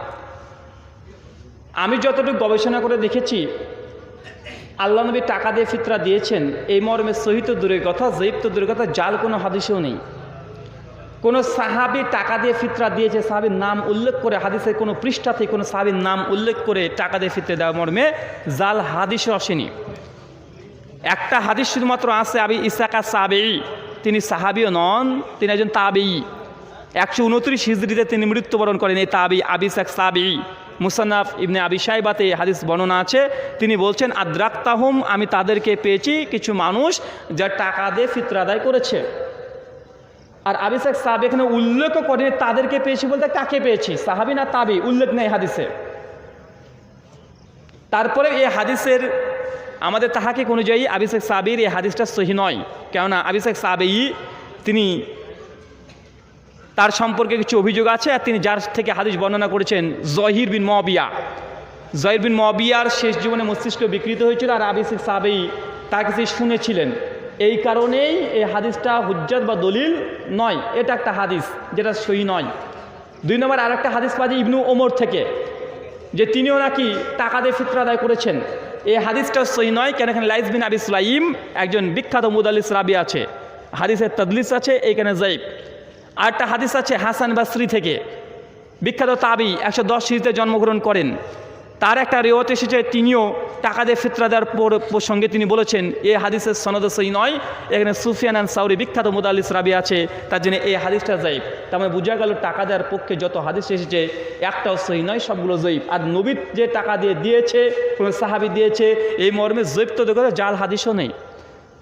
আমি যতটুকু গবেষণা করে দেখেছি, আল্লাহ নবী টাকা দিয়ে ফিতরা দিয়েছেন এই মর্মে সহিহ তো দূরের কথা, যঈফ তো দূরের কথা, জাল কোনো হাদিসেও নেই। কোনো সাহাবী টাকা দিয়ে ফিতরা দিয়েছে, সাহাবীর নাম উল্লেখ করে, হাদিসের কোনো পৃষ্ঠাতে কোনো সাহাবীর নাম উল্লেখ করে টাকা দিয়ে ফিতরা দেওয়া মর্মে জাল হাদিসও আসেনি। একটা হাদিস শুধুমাত্র আছে আবি ইসাকা সাবেই, তিনি সাহাবিও নন, তিনি একজন তাবেই। 129 হিজরিতে তিনি মৃত্যুবরণ করেন। এই তাবি আবি ইসাক সাবেই, মুসান্নাফ ইবনে আবি শাইবাতে হাদিস বর্ণনা আছে। তিনি বলছেন আদ্রাক্তাহুম, আমি তাদেরকে পেয়েছি কিছু মানুষ যা টাকা দিয়ে ফিতরা আদায় করেছে। আর আবি ইসাক সাহাবী এখানে উল্লেখ করে তাদেরকে পেয়েছি বলতে কাকে পেয়েছি, সাহাবী না তাবি, উল্লেখ নেই হাদিসে। তারপরে এই হাদিসের আমাদের তাহাকিক অনুযায়ী আবি সাঈদ সাবির এই হাদিসটা সহি নয়, কেননা আবি সাঈদ সাবি তিনি তার সম্পর্কে কিছু অভিযোগ আছে, আর তিনি যার থেকে হাদিস বর্ণনা করেছেন জহির বিন মুআবিয়া। জহির বিন মুআবিয়ার শেষ জীবনে মস্তিষ্ক বিকৃত হয়েছিল, আর আবি সাঈদ সাবি তার কাছে শুনেছিলেন। এই কারণেই এই হাদিসটা হুজ্জাত বা দলিল নয়, এটা একটা হাদিস যেটা সহি নয়। 2 নম্বর আর একটা হাদিস পাওয়া যায় ইবনু ওমর থেকে, যে তিনিও নাকি টাকা দিয়ে ফিতরা আদায় করেছেন। এই হাদিসটা সহি নয়, কেন এখানে লাইস বিন আবি সুলাইম একজন বিখ্যাত মুদাল্লিস রাবি আছে, হাদিসের তাদলিস আছে, এইখানে যাইব। আর একটা হাদিস আছে হাসান বাসরি থেকে, বিখ্যাত তাবি, 110 হিজরিতে জন্মগ্রহণ করেন। তার একটা রিওয়ায়াত এসেছে তিনিও টাকা দিয়ে ফিতরা দেওয়ার প্রসঙ্গে তিনি বলেছেন এই হাদিসের সনদ সহি নয়, এখানে সুফিয়ান আন সাউরি বিখ্যাত মুদাল্লিস রাবি আছে, তার জন্য এই হাদিসটা যাইব। তার মানে বোঝা গেল টাকা দেওয়ার পক্ষে যত হাদিস এসেছে একটাও সহি নয়, সবগুলো জয়ীব। আর নবী যে টাকা দিয়ে দিয়েছে, কোনো সাহাবি দিয়েছে, এই মর্মে জয়ীব তো দেখো জাল হাদিসও নেই,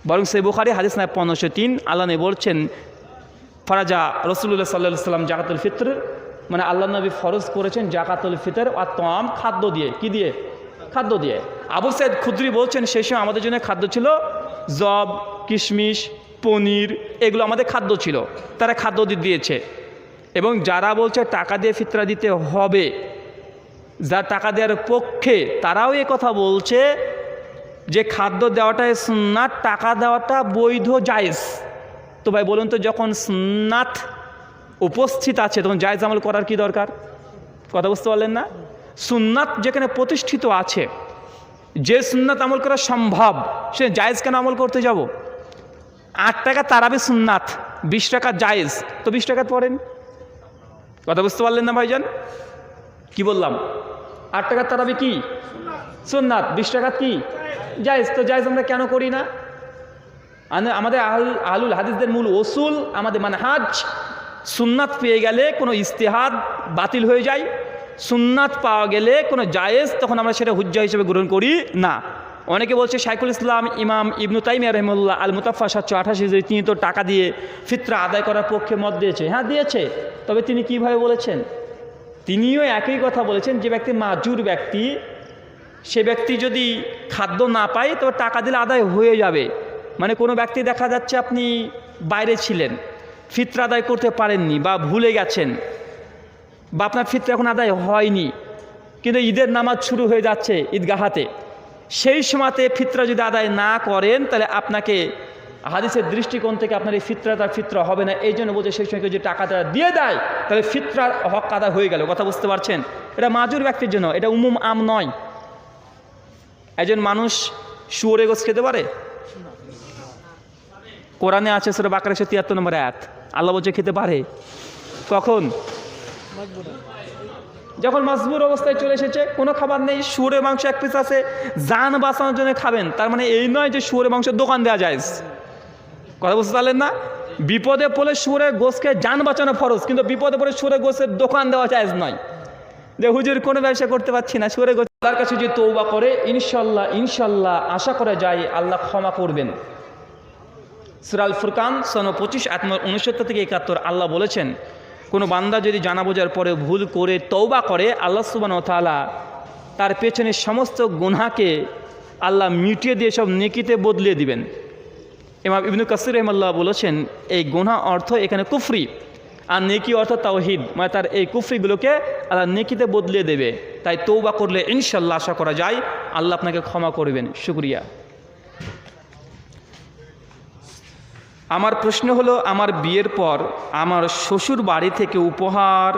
বরং সহিহ বুখারী হাদিস না 1503 আল্লাহ নবী বলছেন ফরাজা রাসূলুল্লাহ সাল্লাল্লাহু আলাইহি ওয়াসাল্লাম জাকাতুল ফিতর, মানে আল্লাহ নবী ফরজ করেছেন জাকাতুল ফিতর আর তাম, খাদ্য দিয়ে। কি দিয়ে? খাদ্য দিয়ে। আবু সাঈদ খুদরি বলছেন সেই সময় আমাদের জন্য খাদ্য ছিল জব, কিশমিশ, পনির, এগুলো আমাদের খাদ্য ছিল, তারা খাদ্য দিয়েছে। এবং যারা বলছে টাকা দিয়ে ফিতরা দিতে হবে, যা টাকা দেওয়ার পক্ষে, তারাও এ কথা বলছে যে খাদ্য দেওয়াটাই সুন্নাত, টাকা দেওয়াটা বৈধ, জায়েজ। তো ভাই বলুন তো, যখন সুন্নাত উপস্থিত আছে তখন জায়েজ আমল করার কি দরকার? কথা বুঝতে পারলেন না? সুন্নাত যেখানে প্রতিষ্ঠিত আছে, যে সুন্নাত আমল করা সম্ভব, সে জায়েজ কেন আমল করতে যাব? 8 টাকা তারাবি সুন্নাত, 20 টাকা জায়েজ, তো 20 টাকা পড়েন। কথা বুঝতে পারলেন না ভাইজান? কি বললাম? 8 টাকা তারাবি কি সুন্নাত, 20 টাকা কি জায়েজ, তো জায়েজ আমরা কেন করি না? আমাদের আহলুল হাদিসদের মূল ওসুল, আমাদের মানহাজ, সুন্নাত পেয়ে গেলে কোনো ইস্তেহাদ বাতিল হয়ে যায়, সুন্নাত পাওয়া গেলে কোনো জায়েজ, তখন আমরা সেটা হুজ্জা হিসেবে গ্রহণ করি না। অনেকে বলছে শাইখুল ইসলাম ইমাম ইবনু তাইমিয়া রাহিমাহুল্লাহ আল মুতাফা 728 হিজরি, তিনি তো টাকা দিয়ে ফিতরা আদায় করার পক্ষে মত দিয়েছে। হ্যাঁ দিয়েছে, তবে তিনি কিভাবে বলেছেন? তিনিও একই কথা বলেছেন, যে ব্যক্তি মাজুর ব্যক্তি, সে ব্যক্তি যদি খাদ্য না পায় তবে টাকা দিলে আদায় হয়ে যাবে। মানে কোনো ব্যক্তি দেখা যাচ্ছে আপনি বাইরে ছিলেন, ফিতরা আদায় করতে পারেননি বা ভুলে গেছেন, বা আপনার ফিতরা এখন আদায় হয়নি, কিন্তু ঈদের নামাজ শুরু হয়ে যাচ্ছে ঈদগাহাতে, সেই সময়তে ফিতরা যদি আদায় না করেন তাহলে আপনাকে হাদিসের দৃষ্টিকোণ থেকে আপনার এই ফিতরাটা ফিতরা হবে না। এই জন্য বলছে সেই সময় যদি টাকাটা দিয়ে দেয় তাহলে ফিতরার হক আদায় হয়ে গেল। কথা বুঝতে পারছেন? এটা মাজুর ব্যক্তির জন্য, এটা উমুম আম নয়। একজন মানুষ শুয়োরের গোশত খেতে পারে? কোরআনে আছে সূরা বাকারা 173 নম্বর আয়াত, আল্লাহ বলছে খেতে পারে। কখন? যখন মাজবুর অবস্থায় চলে এসেছে, কোনো খাবার নেই, শুয়োরের মাংস 1 পিস আছে, জান বাঁচানোর জন্য খাবেন, তার মানে এই নয় যে শুয়োরের মাংসের দোকান দেওয়া যায়। কথা বুঝতে পারলেন না? বিপদে পড়লে শুয়োরের গোশকে জান বাঁচানো ফরজ, কিন্তু বিপদে পড়ে শুয়োরের গোশের দোকান দেওয়া যায় নয়। যে হুজুর কোনো ব্যবসা করতে পারছি না, শুয়োরের গোশ। তার কাছে যে তওবা করে ইনশাল্লাহ ইনশাল্লাহ আশা করা যায় আল্লাহ ক্ষমা করবেন। সূরা আল ফুরকান 25 আয়াত 69 থেকে 71 আল্লাহ বলেছেন, কোনো বান্দা যদি জানা বোঝার পরে ভুল করে তওবা করে, আল্লাহ সুবহানাহু ওয়া তাআলা তার পেছনের সমস্ত গুনাহকে আল্লাহ মিটিয়ে দিয়ে সব নেকিতে বদলিয়ে দিবেন। ইমাম ইবনু কাসির রাহিমাহুল্লাহ বলেছেন, এই গুনাহ অর্থ এখানে কুফরি, আর নেকি অর্থ তাওহীদ, মানে তার এই কুফরিগুলোকে আল্লাহ নেকিতে বদলিয়ে দেবে। তাই তওবা করলে ইনশাল্লাহ আশা করা যায় আল্লাহ আপনাকে ক্ষমা করবেন। শুকরিয়া। আমার প্রশ্ন হলো, আমার বিয়ের পর আমার শ্বশুর বাড়ি থেকে উপহার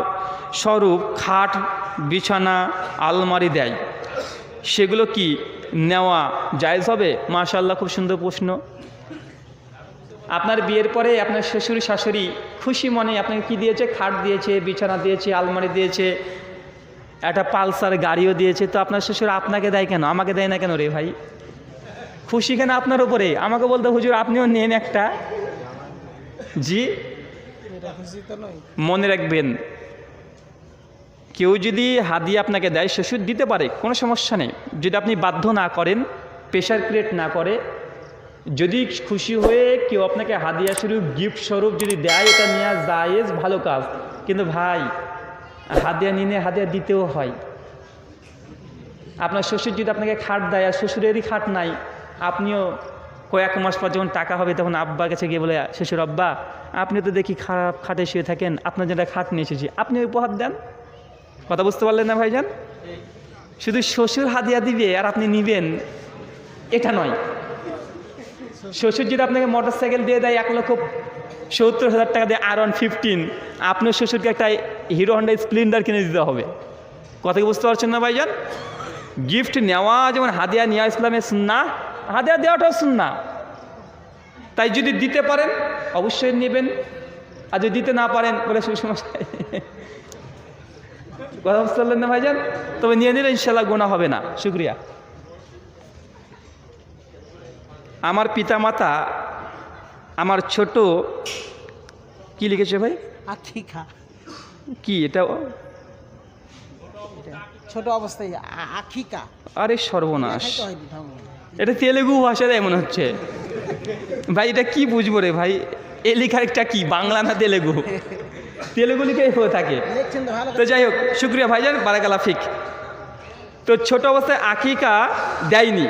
স্বরূপ খাট, বিছানা, আলমারি দেয়, সেগুলো কি নেওয়া জায়েজ হবে? মাশাআল্লাহ, খুব সুন্দর প্রশ্ন। আপনার বিয়ের পরে আপনার শ্বশুর শাশুড়ি খুশি মনে আপনাকে কি দিয়েছে? খাট দিয়েছে, বিছানা দিয়েছে, আলমারি দিয়েছে, একটা পালসার গাড়িও দিয়েছে, তো আপনার শ্বশুর আপনাকে দেয় কেন, আমাকে দেয় না কেন রে ভাই? খুশি কেন আপনার উপরে? আমাকে বলতে হুজুর আপনিও নেন একটা। জি, মনে রাখবেন, কেউ যদি হাদিয়া আপনাকে দেয়, শ্বশুর দিতে পারে, কোনো সমস্যা নেই, যদি আপনি বাধ্য না করেন, প্রেশার ক্রিয়েট না করে। যদি খুশি হয়ে কেউ আপনাকে হাদিয়া স্বরূপ, গিফট স্বরূপ যদি দেয়, এটা নেওয়া জায়েজ, ভালো কাজ। কিন্তু ভাই, হাদিয়া নিয়ে হাদিয়া দিতেও হয়। আপনার শ্বশুর যদি আপনাকে খাট দেয় আর শ্বশুরেরই খাট নাই, আপনিও কয়েক মাস পর যখন টাকা হবে তখন আব্বার কাছে গিয়ে বলে, শ্বশুর আব্বা আপনি তো দেখি খারাপ খাটে শুয়ে থাকেন, আপনার জন্য খাট নিয়ে এসেছি, আপনি উপহার দেন। কথা বুঝতে পারলেন না ভাইজান? শুধু শ্বশুর হাদিয়া দিবে আর আপনি নিবেন এটা নয়। শ্বশুর যদি আপনাকে মোটর সাইকেল দিয়ে দেয় 1,70,000 টাকা দিয়ে R115, আপনার শ্বশুরকে একটা হিরো হন্ডা স্প্লেন্ডার কিনে দিতে হবে। কথা কি বুঝতে পারছেন না ভাইজান? গিফট নেওয়া যেমন হাদিয়া নেওয়া ইসলামের সুন্নাহ, হাদিয়া দেওয়াটাও সুন্নাহ। তাই যদি দিতে পারেন অবশ্যই নেবেন, আর যদি দিতে না পারেন বলে শ্বশুরমশাই, কথা বুঝতে পারলেন না ভাইজান? তবে নিয়ে নিলে ইনশাল্লাহ গুনাহ হবে না। শুক্রিয়া। আমার পিতামাতা আমার ছোট কি লিখেছে ভাই? আকিকা। কি এটা? ছোট অবস্থায় আকিকা। আরে সর্বনাশ, এটা তেলেগু ভাষায় মনে হচ্ছে ভাই। এটা কি বুঝবো রে ভাই? এ লেখাটা কি, বাংলা না তেলেগু? তেলেগু লিখেই হয়ে থাকে। তো যাই হোক, শুক্রিয়া ভাইজান, বারাকাল্লাহ ফিক। তো ছোট অবস্থায় আকিকা দেয়নি,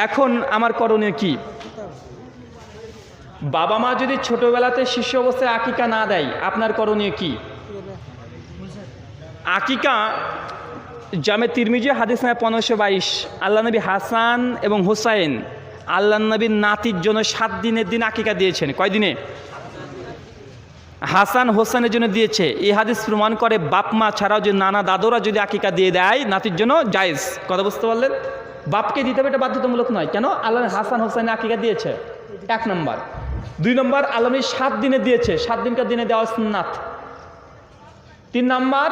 এখন আমার করণীয় কি? বাবা মা যদি ছোটবেলাতে শিশু অবস্থায় আকিকা না দেয়, আপনার করণীয় কি? আকিকা জামে তিরমিজি হাদিস নাম্বার 1522, আল্লাহ নবী হাসান এবং হুসাইন আল্লাহ নবীর নাতির জন্য 7 দিনের দিন আকিকা দিয়েছেন। কয় দিনে? হাসান হোসেনের জন্য দিয়েছে। এই হাদিস প্রমাণ করে বাপ মা ছাড়াও যে নানা দাদুরা যদি আকিকা দিয়ে দেয় নাতির জন্য জায়েজ। কথা বুঝতে পারলেন? বাপকে দিতে হবে এটা বাধ্যতামূলক নয়। কেন? আল্লাহ হাসান হোসেন আকিকা দিয়েছে, 1 নম্বর। 2 নম্বর, আল্লাহ নবী 7 দিনে দিয়েছে, 7 দিনকার দিনে দেওয়া সুন্নাত। 3 নম্বর,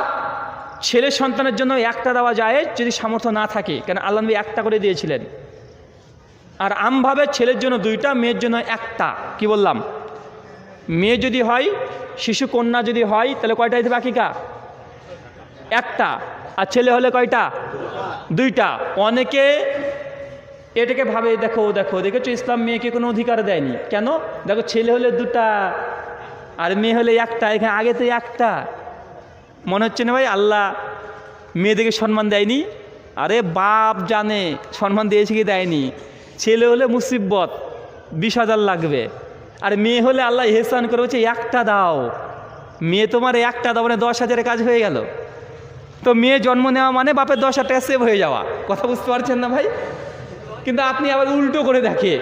ছেলে সন্তানের জন্য একটা দেওয়া যায় যদি সামর্থ্য না থাকে, কেন আল্লাহ নবী 1টা করে দিয়েছিলেন। আর আমভাবে ছেলের জন্য 2টা, মেয়ের জন্য 1টা। কি বললাম? মেয়ে যদি হয়, শিশু কন্যা যদি হয়, তাহলে কয়টা দিতে হবে আকিকা? 1টা। আর ছেলে হলে কয়টা? 2টা। অনেকে এটাকে ভাবে, দেখেছো ইসলাম মেয়েকে কোনো অধিকার দেয়নি। কেন? দেখো ছেলে হলে 2টা আর মেয়ে হলে 1টা, এখানে আগে তো 1টা। মনে হচ্ছে না ভাই আল্লাহ মেয়েদেরকে সম্মান দেয়নি? আরে বাপ জানে সম্মান দিয়েছে কি দেয়নি। ছেলে হলে মুসিবত, 20,000 লাগবে, আর মেয়ে হলে আল্লাহ ইহসান করে বলছে 1টা দাও। মেয়ে তোমার 1টা দাও মানে 10,000-এর কাজ হয়ে গেল। তো মেয়ে জন্ম নেওয়া মানে বাপের 10,000 টাকা সেভ হয়ে যাওয়া। কথা বুঝতে পারছেন না ভাই? কিন্তু আপনি আবার উল্টো করে দেখে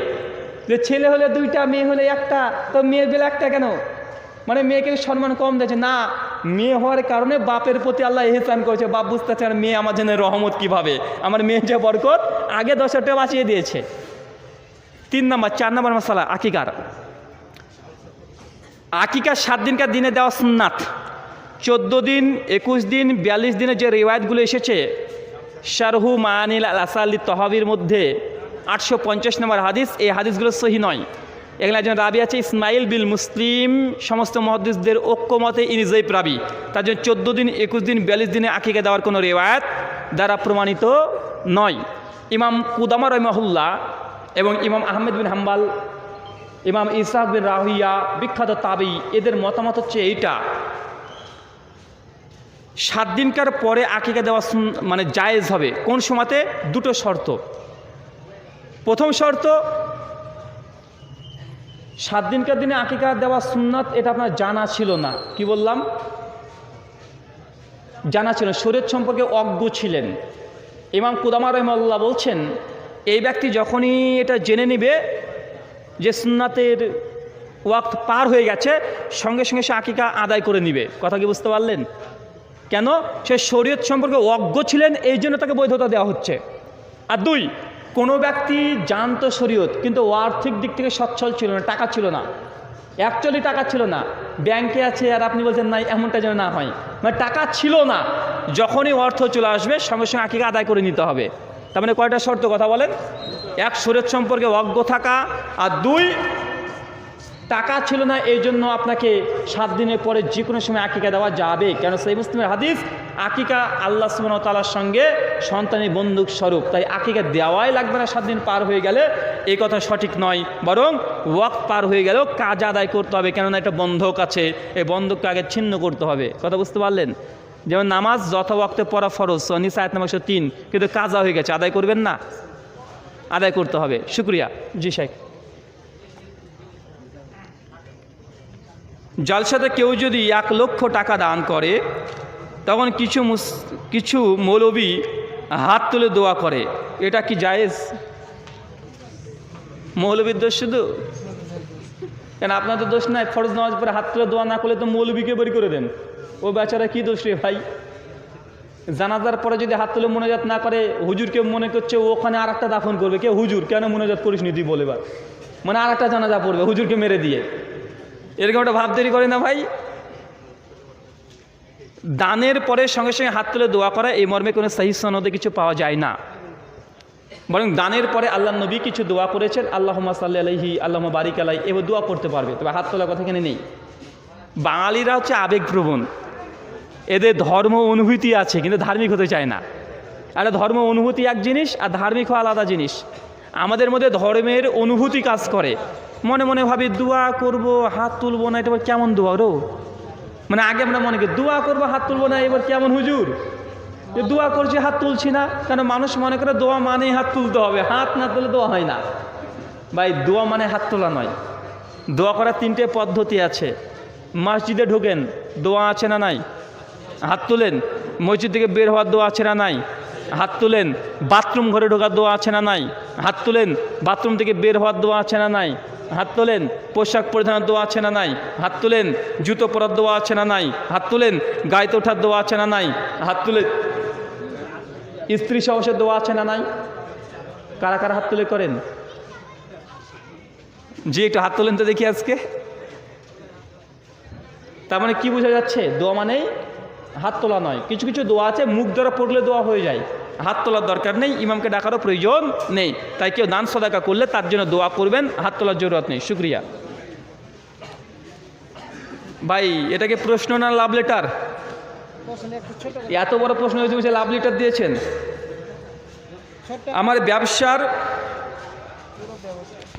যে ছেলে হলে 2টা, মেয়ে হলে 1টা, তো মেয়ের বেলা 1টা কেন? মানে মেয়েকে সম্মান কম দিয়েছে না। মেয়ে হওয়ার কারণে বাপের প্রতি আল্লাহ ইহসান করেছে। বাপ বুঝতে চান মেয়ে আমার জন্য রহমত কিভাবে, আমার মেয়ের যে বরকত, আগে 10,000 টাকা বাঁচিয়ে দিয়েছে। 3 নম্বর, 4 নম্বর মশালা আকিকার। আকিকা 7 দিনকার দিনে দেওয়া সুন্নাত। 14 দিন, 21 দিন, 42 দিনে যে রিওয়ায়াতগুলো এসেছে, শারহু মানিল আল আসালি তহাবির মধ্যে 850 নম্বর হাদিস, এই হাদিসগুলো সহি নয়। এখানে একজন রাবি আছে ইসমাইল বিল মুসলিম, সমস্ত মুহাদ্দিসদের ঐক্যমতে ইনি যায়িফ রাবি। তার জন্য 14 দিন, 21 দিন, 42 দিনে আকিকা দেওয়ার কোনো রিওয়ায়াত দ্বারা প্রমাণিত নয়। ইমাম কুদামা রাহিমাহুল্লাহ এবং ইমাম আহমেদ বিন হাম্বাল, ইমাম ইসহাক বিন রাহিয়া, বিখ্যাত তাবি, এদের মতামত হচ্ছে এইটা, 7 দিনকার পরে আকিকা দেওয়া মানে জায়েজ হবে। কোন সময়তে? 2টো শর্ত। প্রথম শর্ত, 7 দিনকার দিনে আকিকা দেওয়া সুন্নাত, এটা আপনার জানা ছিল না। কি বললাম? জানা ছিল, শরীয়ত সম্পর্কে অজ্ঞ ছিলেন। ইমাম কুদামা রাহিমাহুল্লাহ বলছেন এই ব্যক্তি যখনই এটা জেনে নেবে যে সুন্নাতের ওয়াক্ত পার হয়ে গেছে, সঙ্গে সঙ্গে সে আকিকা আদায় করে নিবে। কথা কি বুঝতে পারলেন? কেন? সে শরীয়ত সম্পর্কে অজ্ঞ ছিলেন, এই জন্য তাকে বৈধতা দেওয়া হচ্ছে। আর 2, কোনো ব্যক্তি জানতো শরীয়ত কিন্তু আর্থিক দিক থেকে সচ্ছল ছিল না, টাকা ছিল না, অ্যাকচুয়ালি টাকা ছিল না, ব্যাংকে আছে আর আপনি বলছেন নাই, এমনটা যেন না হয়। মানে টাকা ছিল না, যখনই অর্থ চলে আসবে সঙ্গে সঙ্গে আকিকা আদায় করে নিতে হবে। তার মানে কয়টা শর্ত কথা বলেন? 1, শরীয়ত সম্পর্কে অজ্ঞ থাকা, আর 2, টাকা ছিল না, এই জন্য আপনাকে 7 দিনের পরে যে কোনো সময় আকিকা দেওয়া যাবে। কেন? সেই মুসলিমের হাদিস, আকিকা আল্লাহ সুবহানাহু ওয়া তাআলার সঙ্গে সন্তানের বন্দুক স্বরূপ, তাই আকিকা দেওয়াই লাগবে না 7 দিন পার হয়ে গেলে। এই কথা সঠিক নয়, বরং ওয়াক্ত পার হয়ে গেলেও কাজ আদায় করতে হবে, কেননা একটা বন্ধক আছে, এই বন্ধককে আগে ছিন্ন করতে হবে। কথা বুঝতে পারলেন? যেমন নামাজ যত ওয়াক্তে পড়া ফরজ, নিসা আয়াত নম্বর 103, কিন্তু কাজা হয়ে গেছে, আদায় করবেন না? আদায় করতে হবে। শুক্রিয়া। জি শেখ। জালসাতে কেউ যদি 1 লক্ষ টাকা দান করে, তখন কিছু মৌলবি হাত তুলে দোয়া করে, এটা কি জায়েজ? মৌলবীর দোষ শুধু? কেন আপনার তো দোষ নাই, ফরজ নামাজ পরে হাত তুলে দোয়া না করলে তো মৌলবীকে বের করে দেন। ও বেচারা কি দোষ রে ভাই? জানাজার পরে যদি হাত তুলে মোনাজাত না করে, হুজুরকে মনে করছে ওখানে আর একটা দাফন করবে। কে হুজুর কেন মোনাজাত করিস নি তুই বলে, এবার মানে আর একটা জানাজা পড়বে হুজুরকে মেরে দিয়ে। এরকম একটা ভাব তৈরি করে না ভাই। দানের পরে সঙ্গে সঙ্গে হাত তুলে দোয়া করা, এই মর্মে কোনো সহিহ সনদে কিছু পাওয়া যায় না। বরং দানের পরে আল্লাহ নবী কিছু দোয়া করেছেন, আল্লাহুম্মা সাল্লি আলাইহি, আল্লাহুম্মা বারিক আলাইহি, এবার দোয়া করতে পারবে, তবে হাত তোলার কথা এখানে নেই। বাঙালিরা হচ্ছে আবেগপ্রবণ, এদের ধর্ম অনুভূতি আছে কিন্তু ধার্মিক হতে চায় না। আর ধর্ম অনুভূতি এক জিনিস আর ধার্মিক হওয়া আলাদা জিনিস। আমাদের মধ্যে ধর্মের অনুভূতি কাজ করে, মনে মনে ভাবি দোয়া করব হাত তুলবো না, এটা কেমন দোয়া রো, মানে আগে আমরা মনে করি দোয়া করবো হাত তুলবো না, এবার কেমন হুজুর দোয়া করছি হাত তুলছি না কেন? মানুষ মনে করে দোয়া মানেই হাত তুলতে হবে, হাত না তুলে দোয়া হয় না। ভাই দোয়া মানে হাত তোলা নয়। দোয়া করার 3টে পদ্ধতি আছে। মসজিদে ঢোকেন, দোয়া আছে না নাই? হাত তুলেন। মসজিদ থেকে বের হওয়ার দোয়া আছে না নাই? হাত তুলেন। বাথরুম ঘরে ঢোকার দোয়া আছে না নাই? হাত তুলেন। বাথরুম থেকে বের হওয়ার দোয়া আছে না নাই? হাত তোলেন। পোশাক পরিধানের দোয়া আছে না নাই? হাত তুলেন। জুতো পরার দোয়া আছে না নাই? হাত তুলেন। গাড়িতে ওঠার দোয়া আছে না নাই? হাত তুলেন। স্ত্রী সহসের দোয়া আছে না নাই? কারা কারা হাত তুলে করেন? জি একটু হাত তোলেন তো দেখি আজকে। তার মানে কি বোঝা যাচ্ছে? দোয়া মানেই হাত তোলা নয়। কিছু কিছু দোয়া আছে মুখ দ্বারা পড়লে দোয়া হয়ে যায়, হাত তোলার দরকার নেই, ইমামকে ডাকারও প্রয়োজন নেই। তাই কেউ দান সদাকা করলে তার জন্য দোয়া করবেন, হাত তোলার জরুরত নেই। শুক্রিয়া। ভাই এটাকে প্রশ্ন না লাভ লেটার? এত বড় প্রশ্ন হয়েছে, লাভ লেটার দিয়েছেন। আমার ব্যবসার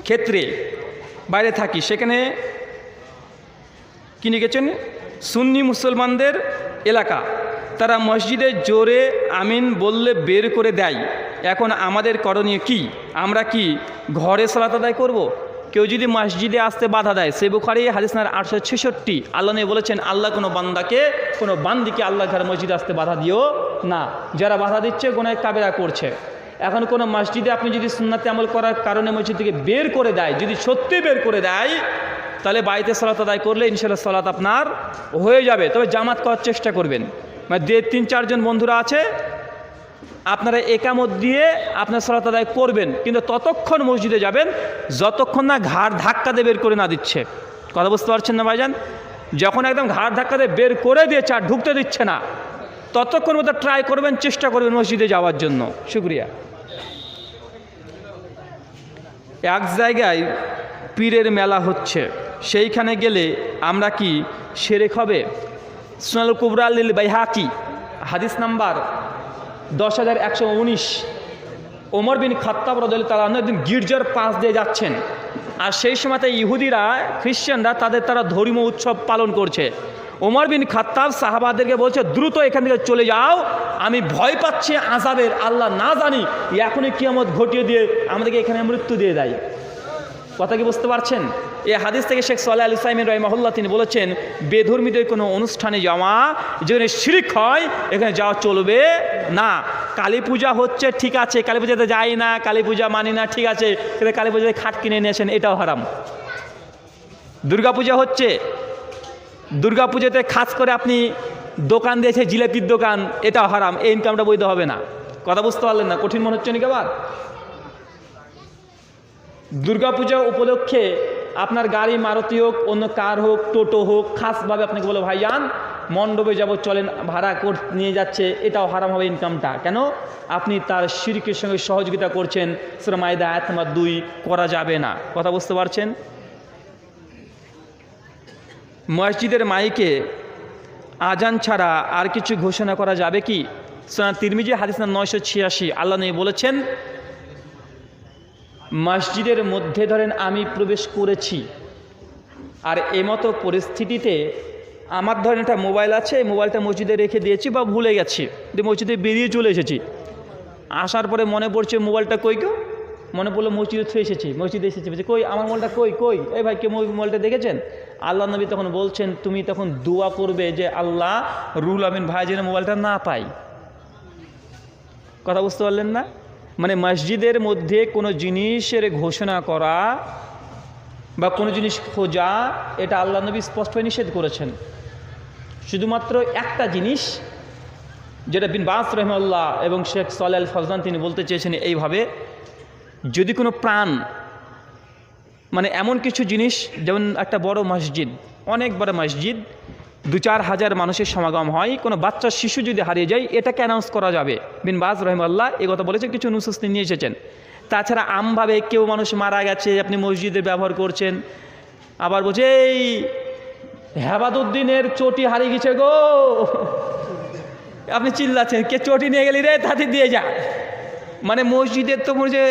ক্ষেত্রে বাইরে থাকি, সেখানে কিনে গেছেন সুন্নি মুসলমানদের এলাকা, তারা মসজিদে জোরে আমিন বললে বের করে দেয়। এখন আমাদের করণীয় কি? আমরা কি ঘরে সালাত আদায় করব? কেউ যদি মসজিদে আসতে বাধা দেয়, সে বুখারী হাদিস নাম্বার 866, আল্লাহ নবী বলেছেন আল্লাহ কোনো বান্দিকে আল্লাহ ঘরে মসজিদে আসতে বাধা দিও না। যারা বাধা দিচ্ছে গুনাহ কাবেরা করছে। এখন কোনো মসজিদে আপনি যদি সুন্নাতে আমল করার কারণে মসজিদ থেকে বের করে দেয়, যদি সত্যি বের করে দেয়, তাহলে বাড়িতে সালাত আদায় করলে ইনশাআল্লাহ সালাত আপনার হয়ে যাবে। তবে জামাত করার চেষ্টা করবেন। মানে 3-4 জন বন্ধুরা আছে, আপনারা একামত দিয়ে আপনার সালাত আদায় করবেন, কিন্তু ততক্ষণ মসজিদে যাবেন যতক্ষণ না ঘাড় ধাক্কা দিয়ে বের করে না দিচ্ছে। কথা বুঝতে পারছেন না ভাইজান? যখন একদম ঘাড় ধাক্কা দিয়ে বের করে দিয়েছে আর ঢুকতে দিচ্ছে না, ততক্ষণ মতো ট্রাই করবেন, চেষ্টা করবেন মসজিদে যাওয়ার জন্য। শুক্রিয়া। এক জায়গায় পীরের মেলা হচ্ছে, সেইখানে গেলে আমরা কি শিরক হবে? সুনানুল কুবরা লিল বাইহাকি হাদিস নাম্বার 10119। ওমর বিন খাত্তাব রাদিয়াল্লাহু তাআলা আনহু একদিন গির্জার পাশ দিয়ে যাচ্ছেন, আর সেই সময়তে ইহুদিরা খ্রিস্টানরা তারা ধর্মীয় উৎসব পালন করছে। ওমর বিন খাত্তাব সাহাবাদেরকে বলছে দ্রুত এখান থেকে চলে যাও, আমি ভয় পাচ্ছি আযাবের, আল্লাহ না জানি এখনই কিয়ামত ঘটিয়ে দিয়ে আমাদেরকে এখানে মৃত্যু দিয়ে দেয়। কথা কি বুঝতে পারছেন? এই হাদিস থেকে শেখ সালেহ আল উসাইমিন রাহিমাহুল্লাহ তিনি বলেছেন বেধর্মীদের কোনো অনুষ্ঠানে যাওয়া যেখানে শিরক হয় এখানে যাওয়া চলবে না। কালী পূজা হচ্ছে, ঠিক আছে, কালী পূজাতে যাই না, কালী পূজা মানি না, ঠিক আছে, কিন্তু কালী পূজায় খাট কিনে নিয়েছেন, এটাও হারাম। দুর্গা পূজা হচ্ছে, দুর্গা পুজোতে খাস করে আপনি দোকান দিয়েছে জিলেপির দোকান, এটাও হারাম, এই ইনকামটা বৈধ হবে না। কথা বুঝতে পারলেন না? কঠিন মনে হচ্ছে নাকি আবার? দুর্গাপূজা উপলক্ষে আপনার গাড়ি মারুতি হোক, অন্য কার হোক, টোটো হোক, খাসভাবে আপনাকে বলো ভাইজান মণ্ডপে যাব চলেন, ভাড়া নিয়ে যাচ্ছে, এটাও হারাম হবে ইনকামটা। কেন? আপনি তার শিরকের সঙ্গে সহযোগিতা করছেন। সূরা মাইদা আয়াত নাম্বার 2 করা যাবে না। কথা বুঝতে পারছেন? মসজিদের মাইকে আজান ছাড়া আর কিছু ঘোষণা করা যাবে কি? সুনান তিরমিজি হাদিস নাম্বার 986, আল্লাহ নবী বলেছেন মসজিদের মধ্যে ধরেন আমি প্রবেশ করেছি, আর এমতো পরিস্থিতিতে আমার ধরেন একটা মোবাইল আছে, এই মোবাইলটা মসজিদে রেখে দিয়েছি বা ভুলে গেছি, মসজিদে বেরিয়ে চলে এসেছি, আসার পরে মনে পড়ছে মোবাইলটা কই গো, মনে পড়লো মসজিদে থুয়ে এসেছি, মসজিদে এসেছি, বলছে কই আমার মোবাইলটা, কই কই এই ভাই কে মোবাইলটা দেখেছেন? আল্লাহ নবী তখন বলছেন তুমি তখন দোয়া করবে যে আল্লাহ রুহুল আমিন ভাই যেন মোবাইলটা না পাই। কথা বুঝতে পারলেন না? মানে মসজিদের মধ্যে কোনো জিনিসের ঘোষণা করা বা কোনো জিনিস খোঁজা, এটা আল্লাহ নবী স্পষ্টভাবে নিষেধ করেছেন। শুধুমাত্র একটা জিনিস, যেটা বিন বাস রহমাল্লাহ এবং শেখ সালেহ আল ফজলান তিনি বলতে চেয়েছেন এইভাবে, যদি কোনো প্রাণ মানে এমন কিছু জিনিস, যেমন একটা বড় মসজিদ, অনেক বড় মসজিদ, 2-4 হাজার মানুষের সমাগম হয়, কোনো বাচ্চা শিশু যদি হারিয়ে যায় এটাকে অ্যানাউন্স করা যাবে। বিন বাজ রহমাল্লাহ এই কথা বলেছেন, কিছু নুসুস তিনি নিয়ে এসেছেন। তাছাড়া আমভাবে কেউ মানুষ মারা গেছে আপনি মসজিদে ব্যবহার করছেন, আবার বলছে এই হেবাদুদ্দিনের চটি হারিয়ে গেছে গো, আপনি চিল্লাচ্ছেন কে চটি নিয়ে গেলি রে, তাতে দিয়ে যা। মানে মসজিদের তো যে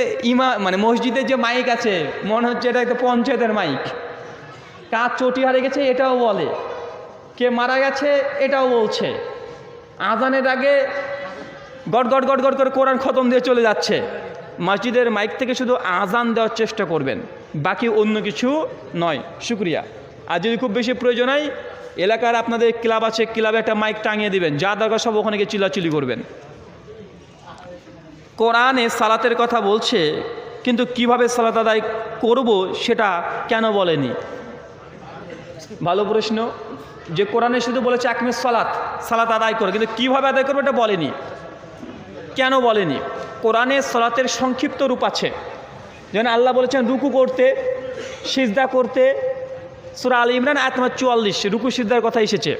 মানে মসজিদের যে মাইক আছে মনে হচ্ছে এটা একটা পঞ্চায়েতের মাইক। কার চটি হারিয়ে গেছে এটাও বলে, কে মারা গেছে এটাও বলছে। আজানের আগে গট গট গট গট করে কোরআন খতম দিয়ে চলে যাচ্ছে। মসজিদের মাইক থেকে শুধু আজান দেওয়ার চেষ্টা করবেন, বাকি অন্য কিছু নয়। শুক্রিয়া। আর যদি খুব বেশি প্রয়োজন হয় এলাকার আপনাদের ক্লাব আছে, ক্লাবে একটা মাইক টাঙিয়ে দিবেন, যা দরকার সব ওখানে গিয়ে চিল্লাচিল্লি করবেন। কোরআনে সালাতের কথা বলছে, কিন্তু কিভাবে সালাত আদায় করব সেটা কেন বলেনি? ভালো প্রশ্ন। যে কোরআনে শুধু বলেছে একমিস সালাত আদায় করে, কিন্তু কিভাবে আদায় করবো এটা বলেনি। কেন বলেনি? কোরআনে সালাতের সংক্ষিপ্ত রূপ আছে। যেমন আল্লাহ বলেছেন রুকু করতে, সিজদা করতে। সূরা আল ইমরান আয়াত নম্বর 44 রুকু সিজদার কথা এসেছে।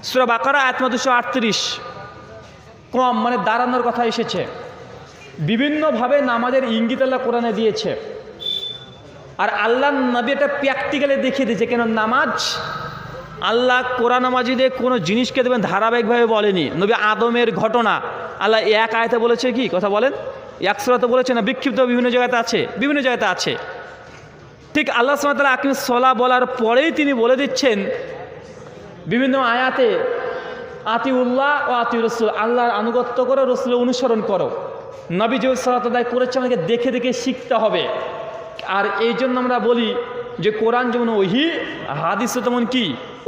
সূরা বাকারা আয়াত নম্বর 238 কম মানে দাঁড়ানোর কথা এসেছে। বিভিন্নভাবে নামাজের ইঙ্গিত আল্লাহ কোরআনে দিয়েছে। আর আল্লাহ নবী এটা প্র্যাকটিক্যালি দেখিয়ে দিয়েছে। কেন নামাজ আল্লাহ কোরআন মাজিদে কোনো জিনিসকে দেবেন ধারাবাহিকভাবে বলেনি। নবী আদমের ঘটনা আল্লাহ এক আয়াতে বলেছে, কি কথা বলেন, এক সূরাতে বলেছে না, বিক্ষিপ্ত বিভিন্ন জায়গাতে আছে, বিভিন্ন জায়গাতে আছে। ঠিক আল্লাহ সুবহানাহু ওয়া তাআলা আকিমিস সালাহ বলার পরেই তিনি বলে দিচ্ছেন বিভিন্ন আয়াতে, আতিউল্লাহ ও আতিউর রাসূল, আল্লাহর আনুগত্য করো, রাসূলের অনুসরণ করো। নবী যে সালাত আদায় করেছে আমাকে দেখে দেখে শিখতে হবে। আর এই জন্য আমরা বলি যে কোরআন যেমন ওহী, হাদিসও তেমন কি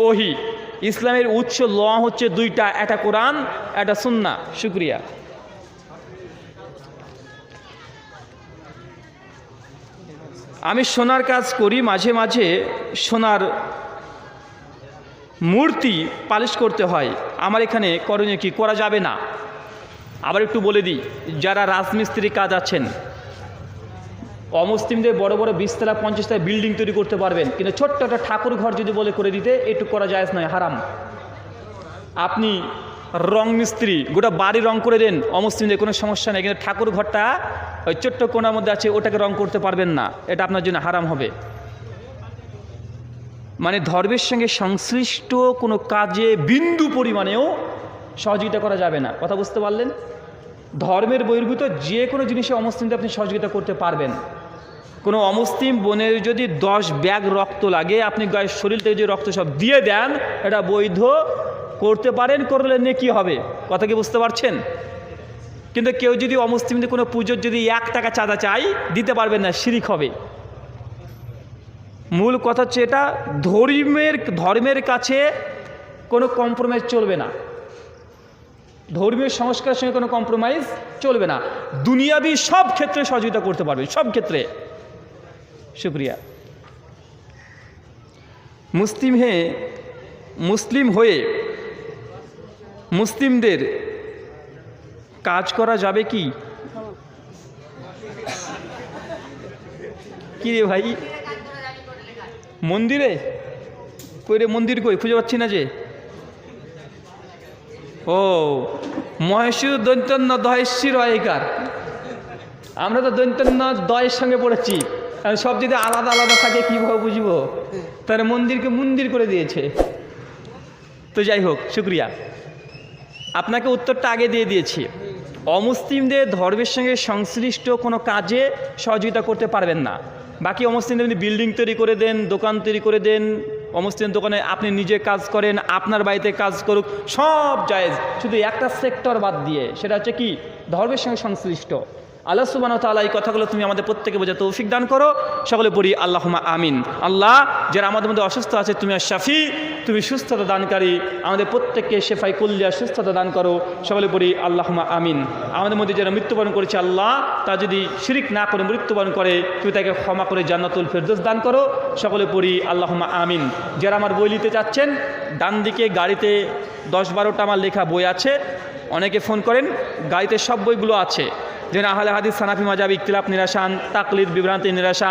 ওহী। ইসলামের উৎস ল হচ্ছে দুইটা, একটা কোরআন, একটা সুন্নাহ। শুকরিয়া। আমি সোনার কাজ করি, মাঝে মাঝে সোনার মূর্তি পালিশ করতে হয়, আমার এখানে করণীয় কি? করা যাবে না। আবার একটু বলে দিই, যারা রাজমিস্ত্রি কাজ আছেন, অমুসলিমদের বড় বড় 20 তলা 50 তলা বিল্ডিং তৈরি করতে পারবেন, কিন্তু ছোট্ট একটা ঠাকুর ঘর যদি বলে করে দিতে, একটু করা জায়েজ নয়, হারাম। আপনি রং মিস্ত্রি গোটা বাড়ি রং করে দেন, অমুসলিমদের কোনো সমস্যা নেই, কিন্তু ঠাকুর ঘরটা ওই ছোট্ট কোণার মধ্যে আছে ওটাকে রং করতে পারবেন না, এটা আপনার জন্য হারাম হবে। মানে ধর্মের সঙ্গে সংশ্লিষ্ট কোনো কাজে বিন্দু পরিমাণেও সহযোগিতা করা যাবে না। কথা বুঝতে পারলেন? ধর্মের বহির্ভূত যে কোনো জিনিসে অমুসলিমদের আপনি সহযোগিতা করতে পারবেন। কোনো অমুসলিম বোনের যদি 10 ব্যাগ রক্ত লাগে, আপনি গায়ের শরীর থেকে যে রক্ত সব দিয়ে দেন, এটা বৈধ, করতে পারেন, করলে নেকি হবে। কথা কি বুঝতে পারছেন? কিন্তু কেউ যদি অমুসলিমদের কোনো পুজোর যদি 1 টাকা চাঁদা চাই, দিতে পারবেন না, শিরিক হবে। মূল কথা হচ্ছে এটা, ধর্মের কাছে কোনো কম্প্রোমাইজ চলবে না, ধর্মীয় সংস্কারের সঙ্গে কোনো কম্প্রোমাইজ চলবে না। দুনিয়াবি সব ক্ষেত্রে সহযোগিতা করতে পারবে, সব ক্ষেত্রে। শুকরিয়া। মুসলিম হয়ে মুসলিমদের কাজ করা যাবে কি? কি রে ভাই, মন্দিরে কই রে, মন্দির কই খুঁজে পাচ্ছি না যে। ও মহেশ্বর দৈন্তন্য দহেশ্বর অয়কার, আমরা তো দৈন্তন্য দয়ের সঙ্গে পড়েছি, সব যদি আলাদা আলাদা থাকে কীভাবে বুঝবো? তারা মন্দিরকে মন্দির করে দিয়েছে। তো যাই হোক, শুক্রিয়া। আপনাকে উত্তরটা আগে দিয়ে দিয়েছি। অমুসলিমদের ধর্মের সঙ্গে সংশ্লিষ্ট কোনো কাজে সহযোগিতা করতে পারবেন না। বাকি অমুসলিমদের আপনি বিল্ডিং তৈরি করে দেন, দোকান তৈরি করে দেন, অমুসলিম দোকানে আপনি নিজে কাজ করেন, আপনার বাড়িতে কাজ করুক, সব জায়েজ, শুধু একটা সেক্টর বাদ দিয়ে, সেটা হচ্ছে কি? ধর্মের সঙ্গে সংশ্লিষ্ট। আল্লাহ সুবহানাহু ওয়া তাআলা এই কথাগুলো তুমি আমাদের প্রত্যেকে বোঝা তৌফিক দান করো। সকলে পড়ি আল্লাহুম্মা আমিন। আল্লাহ, যারা আমাদের মধ্যে অসুস্থ আছে তুমি আশ-শাফি, তুমি সুস্থতা দানকারী, আমাদের প্রত্যেককে শেফাই কুল্লিয়া সুস্থতা দান করো। সকলে পড়ি আল্লাহুম্মা আমিন। আমাদের মধ্যে যারা মৃত্যুবরণ করেছে আল্লাহ, তা যদি শিরিক না করে মৃত্যুবরণ করে তুমি তাকে ক্ষমা করে জান্নাতুল ফেরদৌস দান করো। সকলে পড়ি আল্লাহুম্মা আমিন। যারা আমার বই নিতে চাচ্ছেন, ডান দিকে গাড়িতে 10-12টা আমার লেখা বই আছে। অনেকে ফোন করেন, গাড়িতে সব বইগুলো আছে, যেন আহলে হাদিস, সানাফি মাযহাব, ইখতিলাফ নিরাসান, তাকলিদ বিভ্রান্তি নিরাসান,